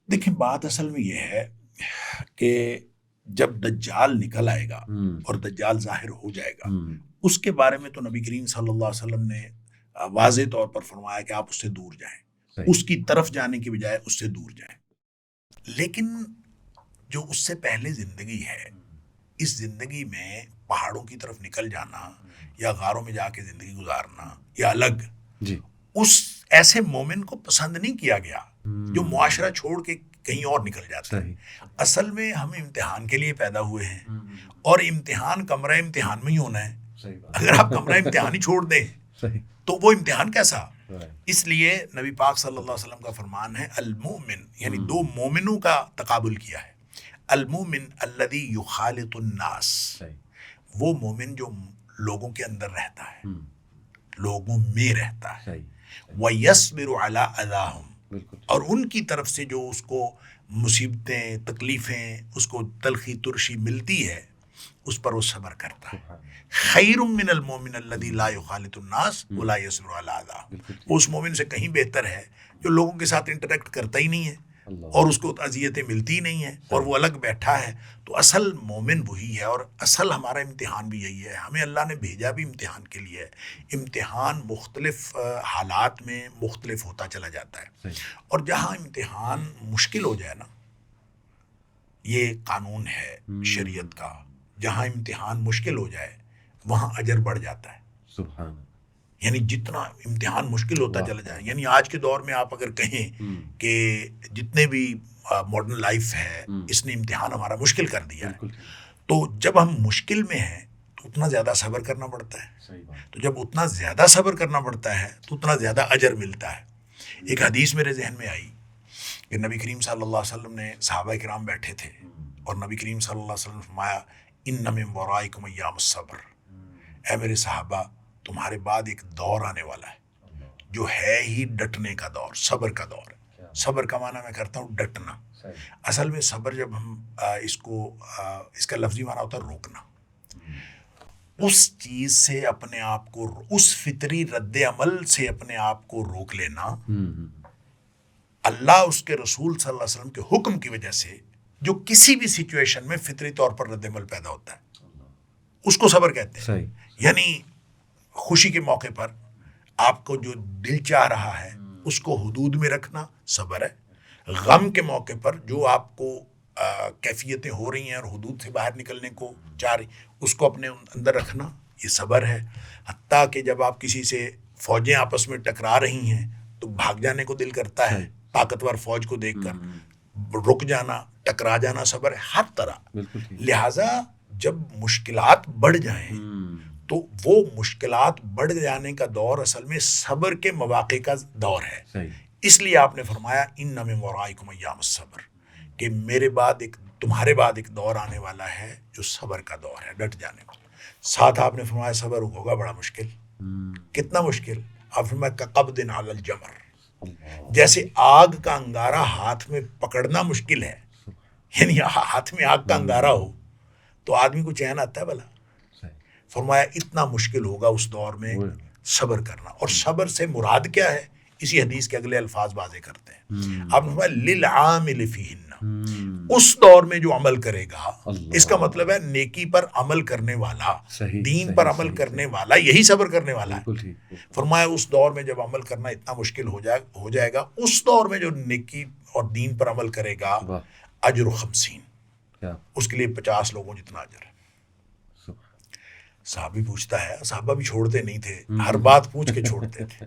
دیکھیں بات اصل میں یہ ہے کہ جب دجال نکل آئے گا اور دجال ظاہر ہو جائے گا, اس کے بارے میں تو نبی کریم صلی اللہ علیہ وسلم نے واضح طور پر فرمایا کہ آپ اس سے دور جائیں, اس کی طرف جانے کی بجائے اس سے دور جائیں. لیکن جو اس سے پہلے زندگی ہے اس زندگی میں پہاڑوں کی طرف نکل جانا یا غاروں میں جا کے زندگی گزارنا یا الگ، جی اس ایسے مومن کو پسند نہیں کیا گیا جو معاشرہ چھوڑ کے کہیں اور نکل جاتا ہے. صحیح اصل میں ہم امتحان کے لیے پیدا ہوئے ہیں اور امتحان کمرہ امتحان میں ہی ہونا ہے. صحیح بات اگر آپ کمرہ امتحان ہی چھوڑ دیں صحیح تو وہ امتحان کیسا؟ right. اس لیے نبی پاک صلی اللہ علیہ وسلم کا فرمان ہے المومن، یعنی دو مومنوں کا تقابل کیا ہے. المومن الذی یخالط الناس، صحیح وہ مومن جو لوگوں کے اندر رہتا ہے، ہم، لوگوں میں رہتا ہے. صحیح وَيَصْبِرُ عَلَىٰ أَذَاهُمْ، بالکل اور ان کی طرف سے جو اس کو مصیبتیں تکلیفیں اس کو تلخی ترشی ملتی ہے اس پر وہ صبر کرتا ہے. سبحان اللہ. خیر من المومن الذی لا یخالط الناس ولا یصبر علی اذاہم، بالکل ٹھیک. وہ اس مومن سے کہیں بہتر ہے جو لوگوں کے ساتھ انٹریکٹ کرتا ہی نہیں ہے اللہ اور اس کو اذیتیں ملتی نہیں ہیں اور وہ الگ بیٹھا ہے. تو اصل مومن وہی ہے، اور اصل ہمارا امتحان بھی یہی ہے. ہمیں اللہ نے بھیجا بھی امتحان کے لیے ہے. امتحان مختلف حالات میں مختلف ہوتا چلا جاتا ہے، صحیح اور جہاں امتحان مشکل ہو جائے نا، یہ قانون ہے شریعت کا، جہاں امتحان مشکل ہو جائے وہاں اجر بڑھ جاتا ہے. سبحان اللہ. یعنی جتنا امتحان مشکل ہوتا واہ. چلا جائے، یعنی آج کے دور میں آپ اگر کہیں کہ جتنے بھی ماڈرن لائف ہے اس نے امتحان ہمارا مشکل کر دیا ہے، بالکل ٹھیک. تو جب ہم مشکل میں ہیں تو اتنا زیادہ صبر کرنا پڑتا ہے. صحیح بات. تو جب اتنا زیادہ صبر کرنا پڑتا ہے تو اتنا زیادہ اجر ملتا ہے. ایک حدیث میرے ذہن میں آئی کہ نبی کریم صلی اللہ علیہ وسلم نے صحابہ کرام بیٹھے تھے اور نبی کریم صلی اللہ علیہ وسلم نے فرمایا ان من ورائکم ایام الصبر، اے میرے صحابہ تمہارے بعد ایک دور آنے والا ہے جو ہے ہی ڈٹنے کا دور، صبر کا دور ہے. صبر کا معنی میں کرتا ہوں ڈٹنا. اصل میں صبر جب ہم اس کا لفظی معنی ہوتا ہے روکنا، اس چیز سے اپنے آپ کو، اس فطری رد عمل سے اپنے آپ کو روک لینا. اللہ اس کے رسول صلی اللہ علیہ وسلم کے حکم کی وجہ سے جو کسی بھی سچویشن میں فطری طور پر رد عمل پیدا ہوتا ہے اس کو صبر کہتے ہیں. صحیح. یعنی خوشی کے موقع پر آپ کو جو دل چاہ رہا ہے اس کو حدود میں رکھنا صبر ہے. غم کے موقع پر جو آپ کو کیفیتیں ہو رہی ہیں اور حدود سے باہر نکلنے کو چاہ رہی اس کو اپنے اندر رکھنا یہ صبر ہے. حتیٰ کہ جب آپ کسی سے فوجیں آپس میں ٹکرا رہی ہیں تو بھاگ جانے کو دل کرتا ہے، طاقتور فوج کو دیکھ کر رک جانا، ٹکرا جانا صبر ہے. ہر طرح. بالکل ٹھیک. لہٰذا جب مشکلات بڑھ جائیں تو وہ مشکلات بڑھ جانے کا دور اصل میں صبر کے مواقع کا دور ہے. صحیح. اس لیے آپ نے فرمایا ان من ورائکم ایام الصبر، کہ میرے بعد تمہارے بعد ایک دور آنے والا ہے جو صبر کا دور ہے، ڈٹ جانے والا. ساتھ آپ نے فرمایا صبر ہوگا بڑا مشکل. کتنا مشکل؟ آپ فرمایا کقبض علی الجمر، جیسے آگ کا انگارہ ہاتھ میں پکڑنا مشکل ہے. یعنی ہاتھ میں آگ کا انگارہ ہو تو آدمی کو چین آتا ہے بھلا. فرمایا اتنا مشکل ہوگا اس دور میں صبر کرنا. اور صبر سے مراد کیا ہے اسی حدیث کے اگلے الفاظ واضح کرتے ہیں. آپ نے فرمایا للعامل فیہن، اس دور میں جو عمل کرے گا، اس کا مطلب ہے نیکی پر عمل کرنے والا، دین پر عمل کرنے والا، یہی صبر کرنے والا ہے. فرمایا اس دور میں جب عمل کرنا اتنا مشکل ہو جائے گا، اس دور میں جو نیکی اور دین پر عمل کرے گا اجر 50، اس کے لیے 50 لوگوں جتنا اجر ہے. صحابی پوچھتا ہے، صحابہ بھی چھوڑتے نہیں تھے، ہر بات پوچھ کے چھوڑتے تھے.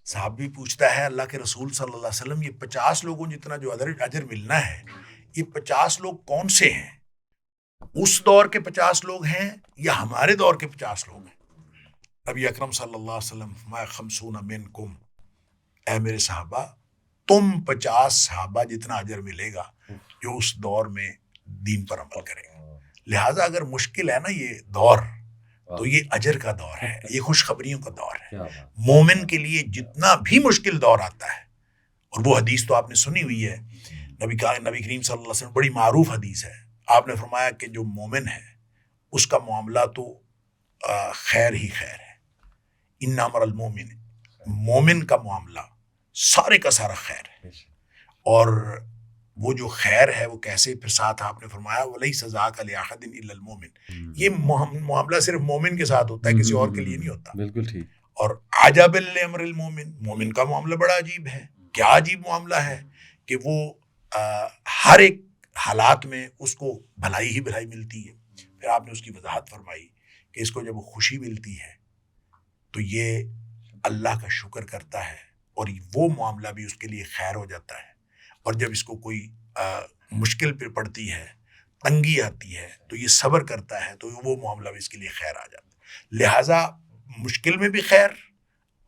صحابی پوچھتا ہے اللہ کے رسول صلی اللہ علیہ وسلم یہ 50 لوگوں جتنا جو اجر ملنا ہے، یہ 50 لوگ کون سے ہیں؟ اس دور کے 50 لوگ ہیں یا ہمارے دور کے 50 لوگ ہیں؟ نبی اکرم صلی اللہ علیہ وسلم فرمایا 50 منکم، اے میرے صحابہ تم 50 صحابہ جتنا اجر ملے گا جو اس دور میں دین پر عمل کرے گا. لہٰذا اگر مشکل ہے نا یہ دور تو یہ اجر کا دور ہے، یہ خوشخبریوں کا دور ہے. مومن کے لیے جتنا بھی مشکل دور آتا ہے، اور وہ حدیث تو آپ نے سنی ہوئی ہے، نبی کریم صلی اللہ علیہ وسلم بڑی معروف حدیث ہے. آپ نے فرمایا کہ جو مومن ہے اس کا معاملہ تو خیر ہی خیر ہے. ان امر المومن، مومن کا معاملہ سارے کا سارا خیر ہے. اور وہ جو خیر ہے وہ کیسے؟ پھر ساتھ آپ نے فرمایا وَلَيْسَ ذَاكَ لِأَحَدٍ إِلَّا الْمُؤْمِنِ، یہ معاملہ صرف مومن کے ساتھ ہوتا ہے، کسی اور کے لیے نہیں ہوتا. بالکل ٹھیک. اور عجب لِأَمْرِ الْمُؤْمِنِ، مومن کا معاملہ بڑا عجیب ہے. کیا عجیب معاملہ ہے کہ وہ ہر ایک حالات میں اس کو بھلائی ہی بھلائی ملتی ہے. پھر آپ نے اس کی وضاحت فرمائی کہ اس کو جب خوشی ملتی ہے تو یہ اللہ کا شکر کرتا ہے اور وہ معاملہ بھی اس کے لیے خیر ہو جاتا ہے، اور جب اس کو کوئی مشکل پہ پڑتی ہے، تنگی آتی ہے، تو یہ صبر کرتا ہے، تو وہ معاملہ بھی اس کے لیے خیر آ جاتا ہے۔ لہٰذا مشکل میں بھی خیر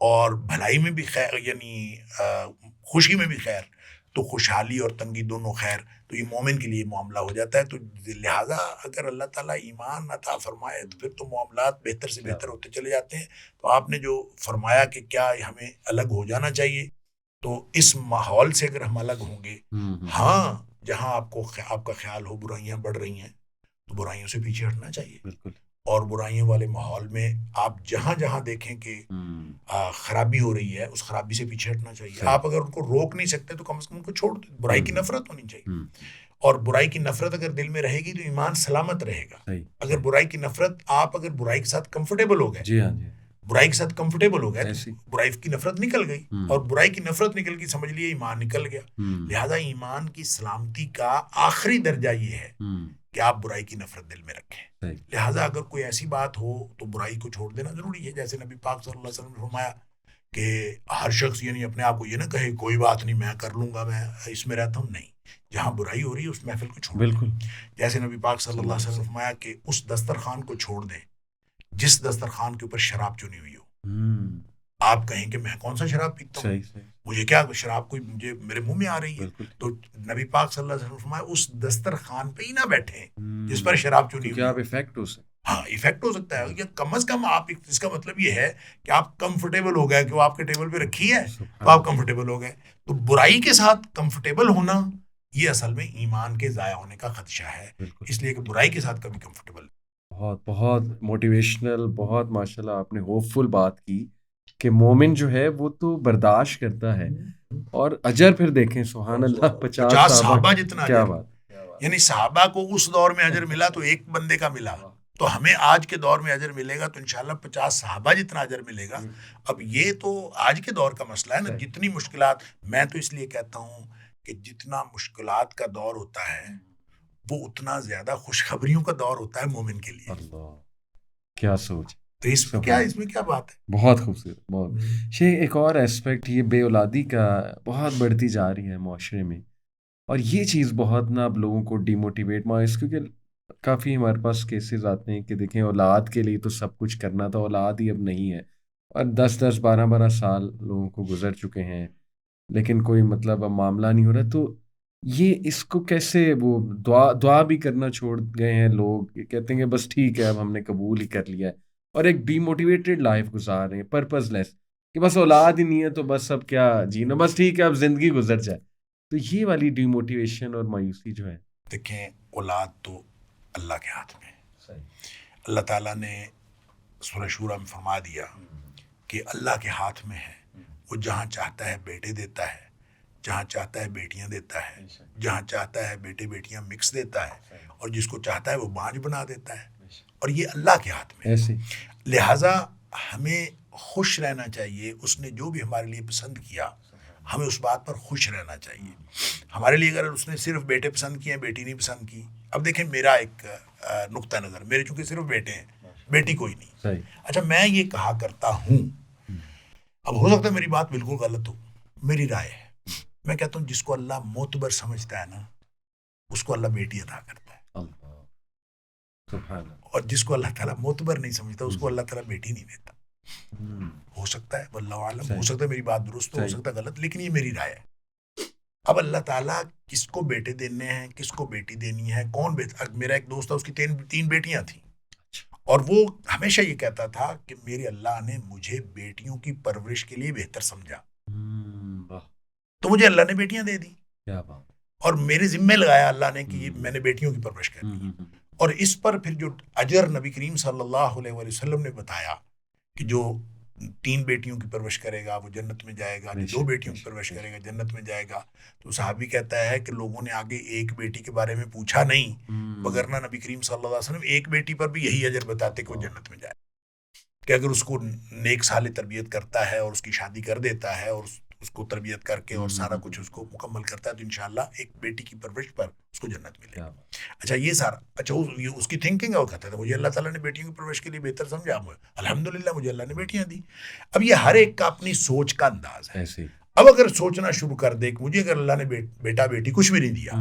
اور بھلائی میں بھی خیر، یعنی خوشی میں بھی خیر، تو خوشحالی اور تنگی دونوں خیر، تو یہ مومن کے لیے معاملہ ہو جاتا ہے۔ تو لہٰذا اگر اللہ تعالیٰ ایمان عطا فرمائے تو پھر تو معاملات بہتر سے بہتر ہوتے چلے جاتے ہیں۔ تو آپ نے جو فرمایا کہ کیا ہمیں الگ ہو جانا چاہیے، تو اس ماحول سے اگر ہم الگ ہوں گے، ہاں جہاں آپ کا خیال ہو برائیاں بڑھ رہی ہیں تو برائیوں سے پیچھے ہٹنا چاہیے، بالکل، اور برائیوں والے ماحول میں آپ جہاں جہاں دیکھیں کہ خرابی ہو رہی ہے اس خرابی سے پیچھے ہٹنا چاہیے۔ آپ اگر ان کو روک نہیں سکتے تو کم سے کم ان کو چھوڑ دیں۔ برائی کی نفرت ہونی چاہیے، اور برائی کی نفرت اگر دل میں رہے گی تو ایمان سلامت رہے گا۔ اگر برائی کی نفرت، آپ اگر برائی کے ساتھ کمفرٹیبل ہو گئے، جی ہاں جی، برائی کے ساتھ کمفرٹیبل ہو گئے تو برائی کی نفرت نکل گئی، اور برائی کی نفرت نکل گئی سمجھ لیے ایمان نکل گیا۔ لہذا ایمان کی سلامتی کا آخری درجہ یہ ہے کہ آپ برائی کی نفرت دل میں رکھیں۔ لہٰذا اگر کوئی ایسی بات ہو تو برائی کو چھوڑ دینا ضروری ہے، جیسے نبی پاک صلی اللہ علیہ وسلم نے فرمایا کہ ہر شخص یعنی اپنے آپ کو یہ نہ کہے کوئی بات نہیں میں کر لوں گا، میں اس میں رہتا ہوں، نہیں، جہاں برائی ہو رہی ہے اس محفل کو چھوڑ دیں۔ جیسے نبی پاک صلی اللہ علیہ وسلم نے فرمایا کہ اس دسترخوان کو چھوڑ دیں جس دسترخوان کے اوپر شراب چنی ہوئی ہو۔ آپ کہیں کہ میں کون سا شراب پیتا ہوں، مجھے کیا شراب کوئی مجھے میرے منہ میں آ رہی ہے، تو نبی پاک صلی اللہ علیہ وسلم نے فرمایا اس دسترخوان پہ ہی نہ بیٹھیں جس پر شراب چنی ہوئی ہو۔ ہاں ایفیکٹ ہو سکتا ہے، یا کم از کم آپ، اس کا مطلب یہ ہے کہ آپ کمفرٹیبل ہو گئے کہ وہ آپ کے ٹیبل پہ رکھی ہے تو آپ کمفرٹیبل ہو گئے۔ تو برائی کے ساتھ کمفرٹیبل ہونا یہ اصل میں ایمان کے ضائع ہونے کا خدشہ ہے، اس لیے کہ برائی کے ساتھ کبھی کمفرٹیبل۔ بہت بہت موٹیویشنل، بہت ماشاءاللہ آپ نے ہوپ فل بات کی کہ مومن جو ہے وہ تو برداشت کرتا ہے، اور اجر پھر دیکھیں سبحان اللہ 50 صحابہ جتنا کیا اجر، بات، یعنی صحابہ کو اس دور میں اجر ملا تو ایک بندے کا ملا، تو ہمیں آج کے دور میں اجر ملے گا تو انشاءاللہ 50 صحابہ جتنا اجر ملے گا۔ اب یہ تو آج کے دور کا مسئلہ ہے نا، جتنی مشکلات، میں تو اس لیے کہتا ہوں کہ جتنا مشکلات کا دور ہوتا ہے وہ اتنا زیادہ خوشخبریوں کا دور ہوتا ہے مومن کے لیے۔ اللہ کیا سوچ، تو اس میں کیا بات ہے۔ بہت خوبصورت، بہت شیخ۔ ایک اور ایسپیکٹ یہ بے اولادی کا بہت بڑھتی جا رہی ہے معاشرے میں، اور یہ چیز بہت نا اب لوگوں کو ڈی موٹیویٹ مائز، کیونکہ کافی ہمارے پاس کیسز آتے ہیں کہ دیکھیں اولاد کے لیے تو سب کچھ کرنا تھا، اولاد ہی اب نہیں ہے، اور 10 12 سال لوگوں کو گزر چکے ہیں لیکن کوئی مطلب اب معاملہ نہیں ہو رہا۔ تو یہ اس کو کیسے، وہ دعا بھی کرنا چھوڑ گئے ہیں لوگ، کہتے ہیں کہ بس ٹھیک ہے اب ہم نے قبول ہی کر لیا ہے، اور ایک ڈی موٹیویٹڈ لائف گزار رہے ہیں، پرپز لیس، کہ بس اولاد ہی نہیں ہے تو بس اب کیا جینا، بس ٹھیک ہے اب زندگی گزر جائے۔ تو یہ والی ڈی موٹیویشن اور مایوسی جو ہے، دیکھیں اولاد تو اللہ کے ہاتھ میں ہے۔ اللہ تعالیٰ نے سورہ شورى میں فرما دیا کہ اللہ کے ہاتھ میں ہے، وہ جہاں چاہتا ہے بیٹے دیتا ہے، جہاں چاہتا ہے بیٹیاں دیتا ہے، جہاں چاہتا ہے بیٹے بیٹیاں مکس دیتا ہے، اور جس کو چاہتا ہے وہ بانج بنا دیتا ہے، اور یہ اللہ کے ہاتھ میں ہے۔ لہٰذا ہمیں خوش رہنا چاہیے، اس نے جو بھی ہمارے لیے پسند کیا ہمیں اس بات پر خوش رہنا چاہیے۔ ہمارے لیے اگر اس نے صرف بیٹے پسند کیے ہیں، بیٹی نہیں پسند کی، اب دیکھیں میرا ایک نقطہ نظر، میرے چونکہ صرف بیٹے ہیں، بیٹی کوئی نہیں، اچھا میں یہ کہا کرتا ہوں، اب ہو سکتا ہے میری بات بالکل غلط ہو، میری رائے ہے، میں کہتا ہوں جس کو اللہ معتبر سمجھتا ہے نا اس کو اللہ بیٹی عطا کرتا ہے، اور جس کو اللہ تعالیٰ معتبر نہیں سمجھتا اس کو اللہ تعالیٰ بیٹی نہیں دیتا۔ ہو سکتا ہے واللہ عالم، ہو سکتا ہے میری بات درست ہو سکتا ہے غلط، لیکن یہ میری رائے ہے۔ اب اللہ تعالیٰ کس کو بیٹے دینے ہیں، کس کو بیٹی دینی ہے، کون میرا ایک دوست تھا اس کی 3 بیٹیاں تھیں، اور وہ ہمیشہ یہ کہتا تھا کہ میرے اللہ نے مجھے بیٹیوں کی پرورش کے لیے بہتر سمجھا، تو مجھے اللہ نے بیٹیاں دے دی، اور میرے ذمے لگایا اللہ نے کہ میں نے بیٹیوں کی پرورش کرنی ہے۔ اور اس پر پھر جو اجر نبی کریم صلی اللہ علیہ وسلم نے بتایا کہ جو 3 بیٹیوں کی پرورش کرے گا وہ جنت میں جائے گا، جو 2 بیٹیوں کی پرورش کرے گا جنت میں جائے گا، تو صحابی کہتا ہے کہ لوگوں نے آگے ایک بیٹی کے بارے میں پوچھا نہیں، وگرنہ نبی کریم صلی اللہ علیہ وسلم ایک بیٹی پر بھی یہی اجر بتاتے کہ وہ جنت میں جائے، کہ اگر اس کو نیک صالح تربیت کرتا ہے اور اس کی شادی کر دیتا ہے اور اس کو تربیت کر کے اور سارا کچھ اس کو مکمل کرتا ہے تو انشاءاللہ ایک بیٹی کی پرورش پر اس کو جنت ملے. اچھا یہ سارا اچھا اس کی تھنکنگ ہے, وہ کہتا تھا مجھے اللہ تعالیٰ نے بیٹیوں کی پرورش کے لیے بہتر سمجھا, الحمدللہ مجھے اللہ نے بیٹیاں دی. اب یہ ہر ایک کا اپنی سوچ کا انداز ہے. اب اگر سوچنا شروع کر دے کہ مجھے اگر اللہ نے بیٹا بیٹی کچھ بھی نہیں دیا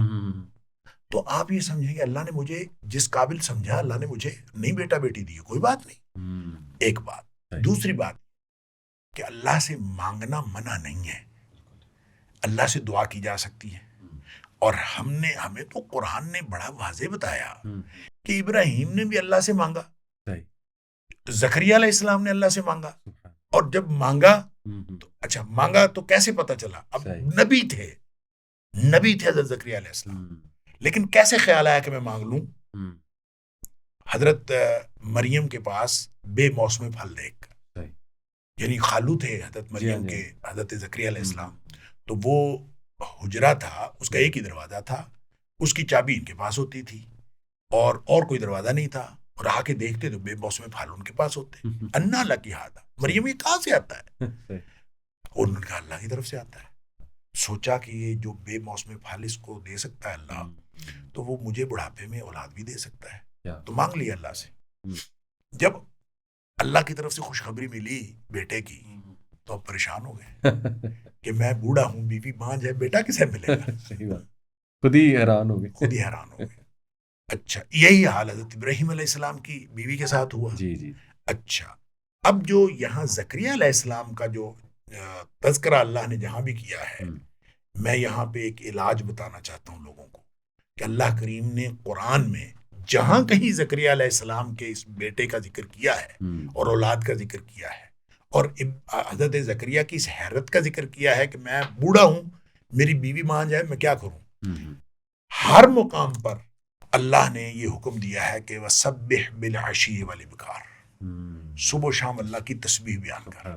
تو آپ یہ سمجھیں کہ اللہ نے مجھے جس قابل سمجھا اللہ نے مجھے نہیں بیٹا بیٹی دی, کوئی بات نہیں. ایک بات. دوسری بات کہ اللہ سے مانگنا منع نہیں ہے, اللہ سے دعا کی جا سکتی ہے. اور ہمیں تو قرآن نے بڑا واضح بتایا کہ ابراہیم نے بھی اللہ سے مانگا, زکریا علیہ السلام نے اللہ سے مانگا, اور جب مانگا تو اچھا مانگا تو کیسے پتا چلا؟ اب نبی تھے حضرت زکریا علیہ السلام, لیکن کیسے خیال آیا کہ میں مانگ لوں؟ حضرت مریم کے پاس بے موسم پھل دیکھ کر, یعنی خالو تھے حضرت مریم کے حضرت زکریا علیہ السلام, تو وہ حجرہ تھا, اس کا ایک ہی دروازہ تھا, اس کی چابی ان کے پاس ہوتی تھی اور کوئی دروازہ نہیں تھا, اور آ کے دیکھتے تو بے موسم پھل ان کے پاس ہوتے. انا اللہ کی ہاتھ, مریم یہ کہاں سے آتا ہے؟ اور انہوں نے کہا اللہ کی طرف سے آتا ہے. سوچا کہ یہ جو بے موسم پھل اس کو دے سکتا ہے اللہ, تو وہ مجھے بڑھاپے میں اولاد بھی دے سکتا ہے. تو مانگ لیا اللہ سے. جب اللہ کی طرف سے خوشخبری ملی بیٹے کی تو اب پریشان ہو گئے کہ میں بوڑھا ہوں, بیوی بانجھ ہے, بیٹا کسے ملے گا؟ صحیح بات, خود ہی حیران ہو گئے. اچھا یہی حال حضرت ابراہیم علیہ السلام کی بیوی کے ساتھ ہوا. جی. اچھا اب جو یہاں زکریا علیہ السلام کا جو تذکرہ اللہ نے جہاں بھی کیا ہے, میں یہاں پہ ایک علاج بتانا چاہتا ہوں لوگوں کو کہ اللہ کریم نے قرآن میں جہاں کہیں زکریا علیہ السلام کے اس بیٹے کا ذکر کیا ہے اور اولاد کا ذکر کیا ہے, اور حضرت زکریا کی اس حیرت کا ذکر کیا ہے کہ میں بوڑھا ہوں, میری بیوی مان جائے, میں کیا کروں, ہر مقام پر اللہ نے یہ حکم دیا ہے کہ وَسَبِّحْ بِالْعَشِيِّ وَالْإِبْكَارِ, صبح و شام اللہ کی تسبیح بیان کر.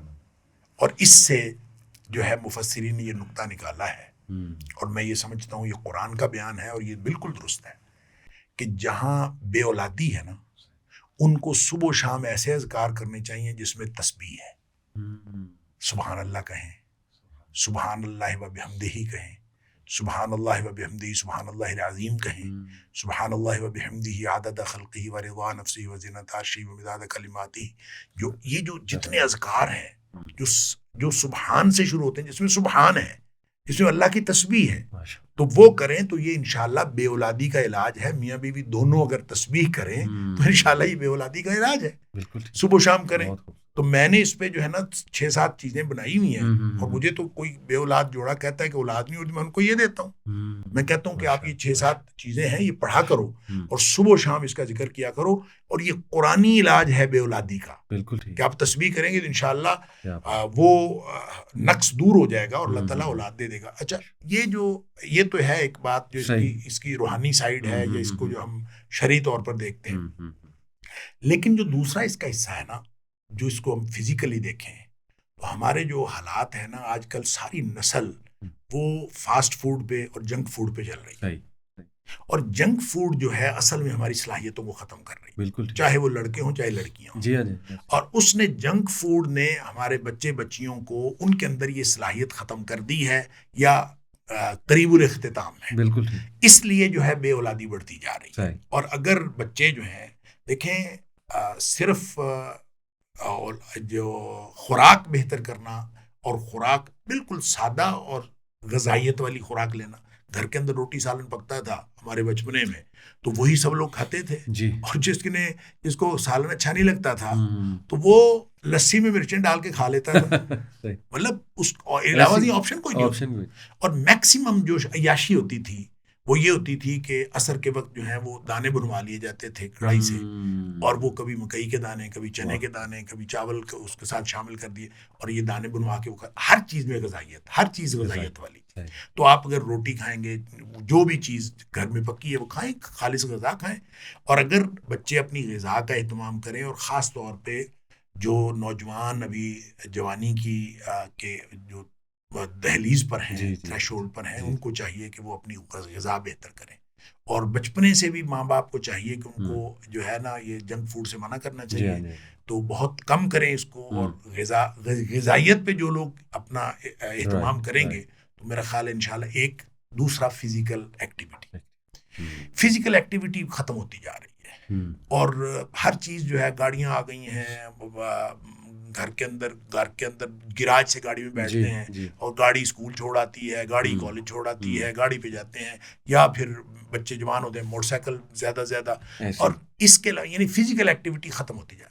اور اس سے جو ہے مفسرین نے یہ نقطہ نکالا ہے, اور میں یہ سمجھتا ہوں یہ قرآن کا بیان ہے اور یہ بالکل درست ہے کہ جہاں بے اولادی ہے نا, ان کو صبح و شام ایسے اذکار کرنے چاہیے جس میں تسبیح ہے. سبحان اللہ کہیں, سبحان اللہ و بحمدہ کہیں, سبحان اللہ و بحمدہ سبحان اللہ العظیم کہیں, سبحان اللہ و بحمدہ عدد خلقہ و رضا نفسہ و زنۃ عرشہ و مداد کلماتہ. یہ جو جتنے اذکار ہیں جو سبحان سے شروع ہوتے ہیں, جس میں سبحان ہے, جس میں اللہ کی تسبیح ہے, تو وہ کریں تو یہ انشاءاللہ بے اولادی کا علاج ہے. میاں بیوی دونوں اگر تسبیح کریں تو انشاءاللہ یہ بے اولادی کا علاج ہے. صبح و شام کریں. تو میں نے اس پہ جو ہے نا 6-7 چیزیں بنائی ہوئی ہیں, اور مجھے تو کوئی بے اولاد جوڑا کہتا ہے کہ اولاد نہیں ہوتی, میں ان کو یہ دیتا ہوں. میں کہتا ہوں کہ آپ یہ 6-7 چیزیں ہیں, یہ پڑھا کرو اور صبح و شام اس کا ذکر کیا کرو, اور یہ قرآنی علاج ہے بے اولادی کا. بالکل کہ آپ تسبیح کریں گے تو انشاءاللہ وہ نقص دور ہو جائے گا اور اللہ تعالیٰ اولاد دے دے گا. اچھا یہ تو ہے ایک بات جو اس کی روحانی سائیڈ ہے, یا اس کو جو ہم شرعی طور پر دیکھتے ہیں. لیکن جو دوسرا اس کا حصہ ہے نا, جو اس کو ہم فزیکلی دیکھیں تو ہمارے جو حالات ہیں نا, آج کل ساری نسل وہ فاسٹ فوڈ پہ اور جنک فوڈ پہ چل رہی ہے. اور جنک فوڈ جو ہے اصل میں ہماری صلاحیتوں کو ختم کر رہی ہے, چاہے وہ لڑکے ہوں چاہے لڑکیاں ہوں. اور اس نے جنک فوڈ نے ہمارے بچے بچیوں کو ان کے اندر یہ صلاحیت ختم کر دی ہے, یا قریب الاختتام ہے. بالکل اس لیے جو ہے بے اولادی بڑھتی جا رہی ہے. اور اگر بچے جو ہیں دیکھیں صرف جو خوراک بہتر کرنا اور خوراک بالکل سادہ اور غذائیت والی خوراک لینا, گھر کے اندر روٹی سالن پکتا تھا ہمارے بچپنے میں تو وہی سب لوگ کھاتے تھے. اور جس کو سالن اچھا نہیں لگتا تھا تو وہ لسی میں مرچیں ڈال کے کھا لیتا تھا. مطلب اس علاوہ آپشن کوئی نہیں. اور میکسیمم جو عیاشی ہوتی تھی وہ یہ ہوتی تھی کہ عصر کے وقت جو ہے وہ دانے بنوا لیے جاتے تھے کڑائی سے, اور وہ کبھی مکئی کے دانے, کبھی چنے کے دانے, کبھی چاول اس کے ساتھ شامل کر دیے, اور یہ دانے بنوا کے ہر چیز میں غذائیت, ہر چیز غذائیت والی. تو آپ اگر روٹی کھائیں گے, جو بھی چیز گھر میں پکی ہے وہ کھائیں, خالص غذا کھائیں. اور اگر بچے اپنی غذا کا اہتمام کریں, اور خاص طور پہ جو نوجوان ابھی جوانی کی کے جو دہلیز پر ہیں, تھریش ہولڈ پر ہیں, ان کو چاہیے کہ وہ اپنی غذا بہتر کریں. اور بچپنے سے بھی ماں باپ کو چاہیے کہ ان کو جو ہے نا یہ جنک فوڈ سے منع کرنا چاہیے، تو بہت کم کریں اس کو، اور غذائیت پہ جو لوگ اپنا اہتمام کریں گے تو میرا خیال ہے انشاءاللہ ایک دوسرا فزیکل ایکٹیویٹی ختم ہوتی جا رہی ہے، اور ہر چیز جو ہے، گاڑیاں آ گئی ہیں، گھر کے اندر گراج سے گاڑی میں بیٹھتے ہیں اور گاڑی اسکول چھوڑ آتی ہے، گاڑی کالج چھوڑ آتی ہے، گاڑی پہ جاتے ہیں، یا پھر بچے جوان ہوتے ہیں موٹر سائیکل زیادہ، اور اس کے علاوہ یعنی فزیکل ایکٹیویٹی ختم ہوتی جا رہی ہے۔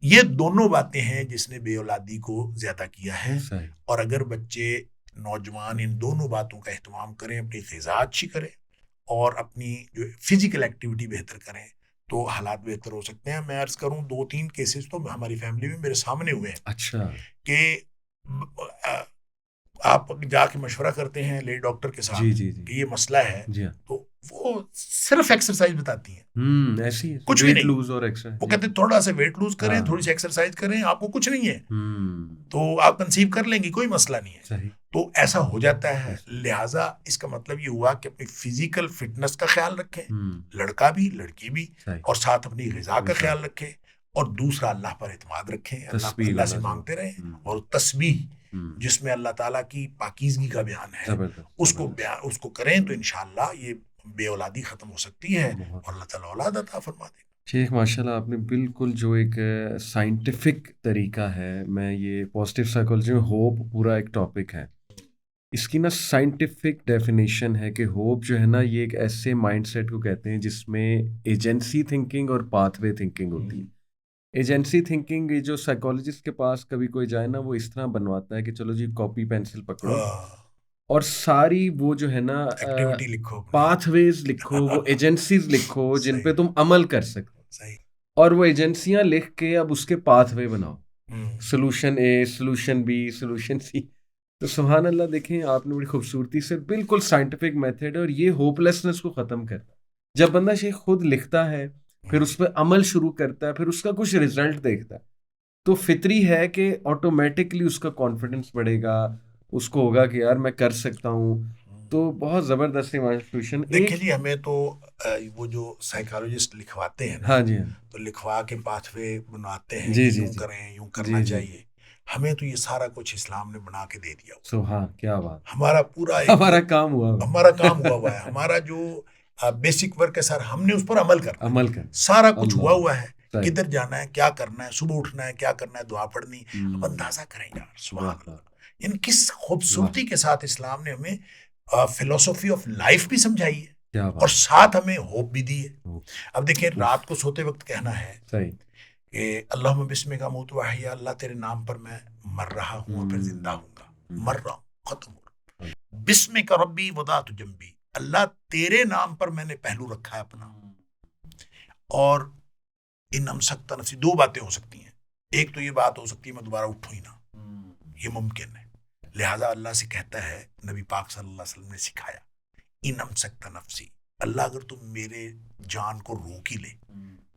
یہ دونوں باتیں ہیں جس نے بے اولادی کو زیادہ کیا ہے، اور اگر بچے نوجوان ان دونوں باتوں کا اہتمام کریں، اپنی غذا اچھی کریں اور اپنی جو فزیکل ایکٹیویٹی بہتر کریں، تو حالات بہتر ہو سکتے ہیں۔ میں عرض کروں 2-3 کیسز تو ہماری فیملی میں میرے سامنے ہوئے ہیں، اچھا، کہ آپ جا کے مشورہ کرتے ہیں لیڈی ڈاکٹر کے ساتھ کہ یہ مسئلہ ہے، تو وہ صرف ایکسرسائز بتاتی ہیں، ایسی کچھ بھی نہیں، وہ کہتے ہیں تھوڑا سا ویٹ لوز کریں، تھوڑی سی ایکسرسائز کریں، آپ کو کچھ نہیں ہے، تو آپ کنسیو کر لیں گی، کوئی مسئلہ نہیں ہے۔ تو ایسا ہو جاتا ہے، لہٰذا اس کا مطلب یہ ہوا کہ اپنی فزیکل فٹنس کا خیال رکھیں، لڑکا بھی لڑکی بھی، اور ساتھ اپنی غذا کا خیال رکھیں، اور دوسرا اللہ پر اعتماد رکھیں، اللہ سے مانگتے رہیں، اور تسبیح جس میں اللہ تعالیٰ کی پاکیزگی کا بیان ہے اس کو کریں، تو انشاءاللہ یہ بے اولادی ختم ہو سکتی ہے، اور اللہ تعالیٰ اولاد عطا فرما دے گا۔ شیخ ماشاءاللہ آپ نے بالکل جو ایک سائنٹیفک طریقہ ہے، میں یہ پازیٹیو سائیکالوجی میں ہوپ پورا ایک ٹاپک ہے، اس کی نا سائنٹیفک ڈیفینیشن ہے کہ ہوپ جو ہے نا یہ ایک ایسے مائنڈ سیٹ کو کہتے ہیں جس میں ایجنسی تھنکنگ اور پاتھ وے تھنکنگ ہوتی ہے۔ ایجنسی تھنکنگ یہ جو سائیکالوجسٹ کے پاس کبھی کوئی جائے نا، وہ اس طرح بنواتا ہے کہ چلو جی کاپی پینسل پکڑو اور ساری وہ جو ہے نا پاتھ ویز لکھو، وہ ایجنسیز لکھو جن پہ تم عمل کر سکتے، اور وہ ایجنسیاں لکھ کے اب اس کے پاتھ وے بناؤ، solution A, solution B, solution C. تو سبحان اللہ، دیکھیں آپ نے بڑی خوبصورتی سے بالکل سائنٹیفک میتھڈ ہے، اور یہ ہوپ لیسنس کو ختم کرتا ہے۔ جب بندہ شیخ خود لکھتا ہے، پھر اس پہ عمل شروع کرتا ہے، پھر اس کا کچھ رزلٹ دیکھتا ہے، تو فطری ہے کہ آٹومیٹکلی اس کا کانفیڈنس بڑھے گا، اس کو ہوگا کہ یار میں کر سکتا ہوں۔ تو بہت زبردست ایمانسیپیشن۔ دیکھیں جی، ہمیں تو وہ جو سائیکالوجسٹ لکھواتے ہیں نا، تو لکھوا کے پاتھ وے بناتے ہیں، یوں کریں، یوں کرنا چاہیے، ہمیں تو یہ سارا کچھ اسلام نے بنا کے دے دیا۔ سبحان، کیا بات، ہمارا پورا ہمارا کام ہوا ہے، ہمارا جو بیسک ورک ہے سر، ہم نے اس پر عمل کر سارا کچھ ہوا ہے، کدھر جانا ہے، کیا کرنا ہے، صبح اٹھنا ہے، کیا کرنا ہے، دعا پڑھنی، اب اندازہ کریں یار، سبحان اللہ، یعنی کس خوبصورتی کے ساتھ اسلام نے ہمیں فلسفی آف لائف بھی سمجھائی ہے، اور ساتھ ہمیں ہوپ بھی دی ہے۔ اب دیکھیں، رات کو سوتے وقت کہنا ہے کہ اللہم بسمک اموت واحیا، اللہ تیرے نام پر میں مر رہا ہوں اور پھر زندہ ہوں گا، مر رہا ہوں، ختم ہو رہا ہوں، بسمک ربی وضعت جنبی، اللہ تیرے نام پر میں نے پہلو رکھا ہے اپنا۔ اور ان امسکت نفسی، دو باتیں ہو سکتی ہیں، ایک تو یہ بات ہو سکتی ہے میں دوبارہ اٹھوں ہی نہ، یہ ممکن ہے، لہٰذا اللہ سے کہتا ہے، نبی پاک صلی اللہ علیہ وسلم نے سکھایا، ان امسکت نفسی، اللہ اگر تم میرے جان کو روک ہی لے،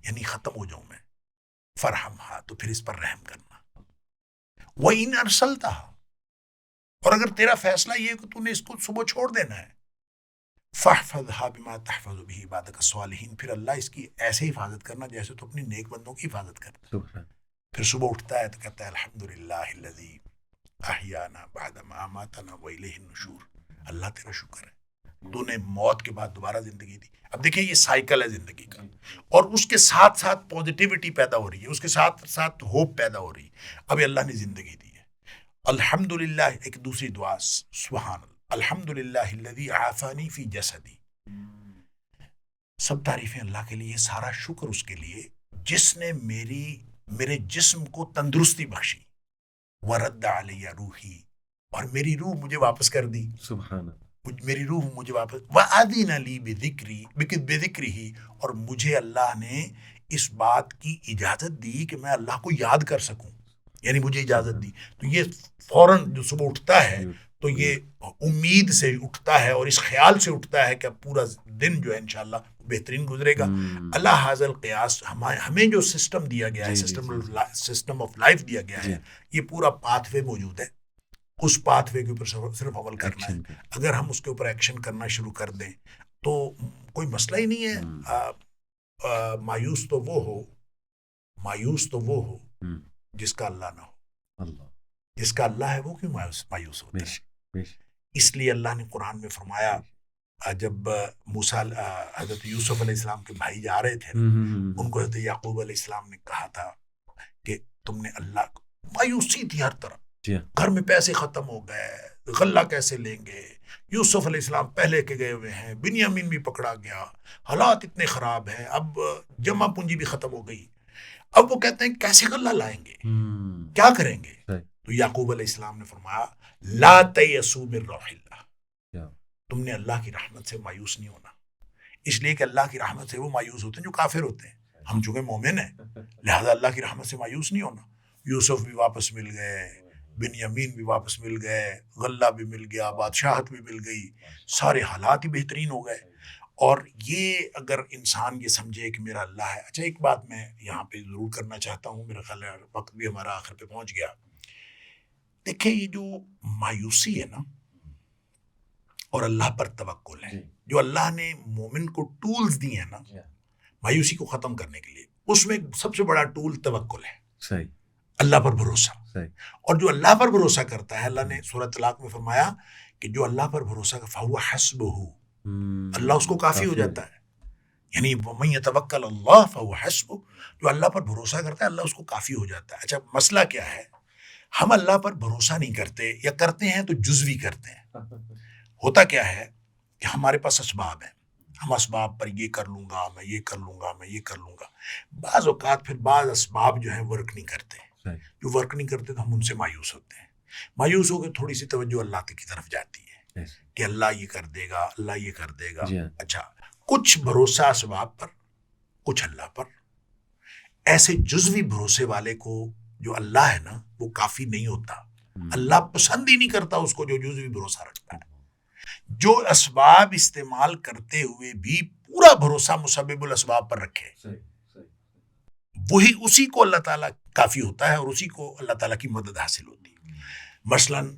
یعنی ختم ہو جاؤں میں، فرحمھا، تو پھر اس پر رحم کرنا، وَإِنْ أَرْسَلْتَهَا، اور اگر تیرا فیصلہ یہ ہے کہ تو نے اس کو صبح چھوڑ دینا ہے، فَاحْفَظْهَا بِمَا تَحْفَظُ بِهِ عِبَادَكَ الصَّالِحِينَ، پھر اللہ اس کی ایسے حفاظت کرنا جیسے تو اپنی نیک بندوں کی حفاظت کرتا۔ پھر صبح اٹھتا ہے تو کہتا ہے الحمدللہ الذی احیانا بعد ما اماتنا والیہ النشور، اللہ تیرا شکر ہے تو نے موت کے بعد دوبارہ زندگی دی۔ اب دیکھیں یہ سائیکل ہے زندگی کا، اور اس کے ساتھ ساتھ پازیٹیوٹی پیدا ہو رہی ہے، اس کے ساتھ ساتھ ہوپ پیدا ہو رہی ہے۔ اب اللہ نے زندگی دی ہے، الحمدللہ ایک دوسری دعا، سبحان اللہ، الحمدللہ الذی عافانی فی جسدی، سب تعریفیں اللہ کے لیے، سارا شکر اس کے لیے جس نے میرے جسم کو تندرستی بخشی، ورد علی روحی، اور میری روح مجھے واپس کر دی، سبحان اللہ، میری روح مجھے واپس، وَأَذِنَ لِي بِذِكْرِهِ، اور مجھے اللہ نے اس بات کی اجازت دی کہ میں اللہ کو یاد کر سکوں، یعنی مجھے اجازت دی۔ تو یہ فوراً جو صبح اٹھتا ہے تو یہ امید سے اٹھتا ہے اور اس خیال سے اٹھتا ہے کہ اب پورا دن جو ہے انشاءاللہ بہترین گزرے گا۔ اللہ حاضر قیاس، ہمیں جو سسٹم دیا گیا ہے، سسٹم آف لائف دیا گیا ہے، یہ پورا پاتھ وے موجود ہے، اس پاتھ وے کے اوپر صرف عمل کرنا ہے۔ اگر ہم اس کے اوپر ایکشن کرنا شروع کر دیں تو کوئی مسئلہ ہی نہیں ہے. مایوس تو وہ ہو جس کا اللہ نہ ہو. جس کا اللہ ہے وہ کیوں مایوس ہوتا ہے؟ اس لیے اللہ نے قرآن میں فرمایا جب موسیٰ حضرت یوسف علیہ السلام کے بھائی جا رہے تھے ان کو حضرت یعقوب علیہ السلام نے کہا تھا کہ تم نے اللہ کو، مایوسی تھی ہر طرف، گھر میں پیسے ختم ہو گئے، غلہ کیسے لیں گے، یوسف علیہ السلام پہلے کے گئے ہوئے ہیں، بنیامین بھی پکڑا گیا، حالات اتنے خراب ہیں، اب جمع پونجی بھی ختم ہو گئی، اب وہ کہتے ہیں کیسے غلہ لائیں گے، کیا کریں گے؟ تو یعقوب علیہ السلام نے فرمایا لا تیأسوا من روح اللہ، تم نے اللہ کی رحمت سے مایوس نہیں ہونا. اس لیے کہ اللہ کی رحمت سے وہ مایوس ہوتے ہیں جو کافر ہوتے ہیں. ہم چونکہ مومن ہیں لہذا اللہ کی رحمت سے مایوس نہیں ہونا. یوسف بھی واپس مل گئے، بنیامین بھی واپس مل گئے، غلہ بھی مل گیا، بادشاہت بھی مل گئی، سارے حالات ہی بہترین ہو گئے. اور یہ اگر انسان یہ سمجھے کہ میرا اللہ ہے. اچھا ایک بات میں یہاں پہ ضرور کرنا چاہتا ہوں، میرا خیال ہے وقت بھی ہمارا آخر پہ پہنچ گیا. دیکھیں یہ جو مایوسی ہے نا اور اللہ پر توکل ہے، جو اللہ نے مومن کو ٹولز دی ہیں نا مایوسی کو ختم کرنے کے لیے، اس میں سب سے بڑا ٹول توکل ہے. صحیح. اللہ پر بھروسہ. صحیح. اور جو اللہ پر بھروسہ کرتا ہے، اللہ نے سورۃ طلاق میں فرمایا کہ جو اللہ پر بھروسہ کرتا ہے فَهُوَ حَسْبُهُ، اللہ اس کو کافی ہو جاتا ہے. یعنی وَمَن يَتَوَكَّلْ اللَّهُ فَهُوَ حَسْبُهُ، جو اللہ پر بھروسہ کرتا ہے اللہ اس کو کافی ہو جاتا ہے. اچھا مسئلہ کیا ہے؟ ہم اللہ پر بھروسہ نہیں کرتے یا کرتے ہیں تو جزوی کرتے ہیں. ہوتا کیا ہے کہ ہمارے پاس اسباب ہیں، ہم اسباب پر یہ کر لوں گا، میں یہ کر لوں گا، میں یہ کر لوں گا. بعض اوقات پھر بعض اسباب جو ہیں ورک نہیں کرتے. جو ورک نہیں کرتے تو ہم ان سے مایوس ہوتے ہیں. مایوس ہو کے تھوڑی سی توجہ اللہ کی طرف جاتی ہے کہ اللہ یہ کر دے گا، اللہ یہ کر دے گا. اچھا کچھ بھروسہ اسباب پر، کچھ اللہ پر. ایسے جزوی بھروسے والے کو جو اللہ ہے نا وہ کافی نہیں ہوتا. اللہ پسند ہی نہیں کرتا اس کو جو جزوی بھروسہ رکھتا ہے. جو اسباب استعمال کرتے ہوئے بھی پورا بھروسہ مسبب الاسباب پر رکھے، وہی اسی کو اللہ تعالیٰ کافی ہوتا ہے اور اسی کو اللہ تعالیٰ کی مدد حاصل ہوتی ہے. مثلاً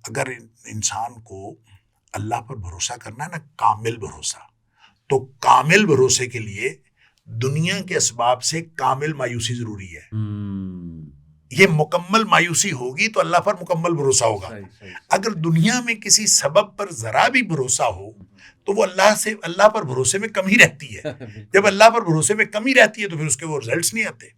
اگر انسان کو اللہ پر بھروسہ کرنا ہے نا کامل بھروسہ، تو کامل بھروسے کے لیے دنیا کے اسباب سے کامل مایوسی ضروری ہے. یہ مکمل مایوسی ہوگی تو اللہ پر مکمل بھروسہ ہوگا. اگر دنیا میں کسی سبب پر ذرا بھی بھروسہ ہو تو وہ اللہ پر بھروسے میں کمی رہتی ہے. جب اللہ پر بھروسے میں کمی رہتی ہے تو پھر اس کے وہ رزلٹس نہیں آتے.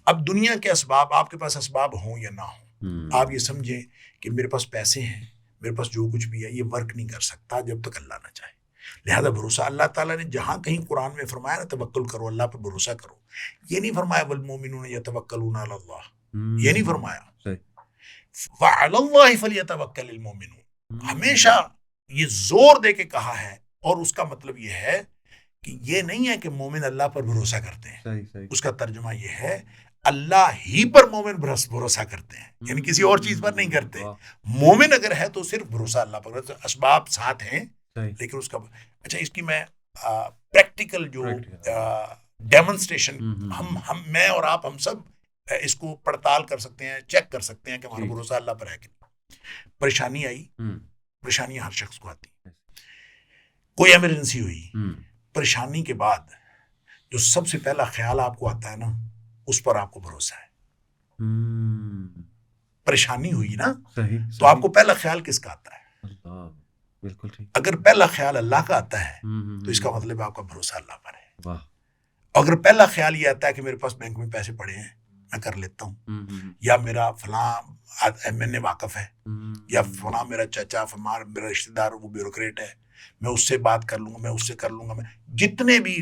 اب دنیا کے اسباب، آپ کے پاس اسباب ہوں یا نہ ہوں، آپ یہ سمجھیں کہ میرے پاس پیسے ہیں، میرے پاس جو کچھ بھی ہے یہ ورک نہیں کر سکتا جب تک اللہ نہ چاہے. لہذا بھروسہ اللہ تعالیٰ نے جہاں کہیں قرآن میں فرمایا نا توکل کرو، اللہ پر بھروسہ کرو، یہ نہیں فرمایا والمؤمنون یتوکلون علی اللہ، یہ نہیں فرمایا وعلی اللہ فلیتوکل المؤمنون. ہمیشہ یہ زور دے کے کہا ہے اور اس کا مطلب یہ ہے کہ یہ نہیں ہے کہ مومن اللہ پر بھروسہ کرتے ہیں. اس کا ترجمہ یہ ہے اللہ ہی پر مومن بھروسہ کرتے ہیں، یعنی کسی اور چیز پر نہیں کرتے. مومن اگر ہے تو صرف بھروسہ اللہ پر. اسباب ساتھ ہیں لیکن اس کا اچھا اس کی میں پریکٹیکل جو ڈیمونسٹریشن میں اور آپ ہم سب اس کو پڑتال کر سکتے ہیں، چیک کر سکتے ہیں کہ ہمارا بھروسہ اللہ پر ہے کہ نہیں. پریشانی آئی، پریشانی ہر شخص کو آتی، کوئی ایمرجنسی ہوئی، پریشانی کے بعد جو سب سے پہلا خیال آپ کو آتا ہے نا اس پر آپ کو بھروسہ ہے. پریشانی ہوئی نا تو آپ کو پہلا خیال کس کا آتا ہے؟ بالکل ٹھیک. اگر پہلا خیال اللہ کا آتا ہے تو اس کا مطلب آپ کا بھروسہ اللہ پر ہے. اگر پہلا خیال یہ آتا ہے کہ میرے پاس بینک میں پیسے پڑے ہیں میں کر لیتا ہوں، یا میرا فلاں MNA واقف ہے، یا فلاں میرا چچا فلاں میرا رشتہ دار وہ بیوروکریٹ ہے، میں اس سے بات کر لوں گا، میں اس سے کر لوں گا، میں جتنے بھی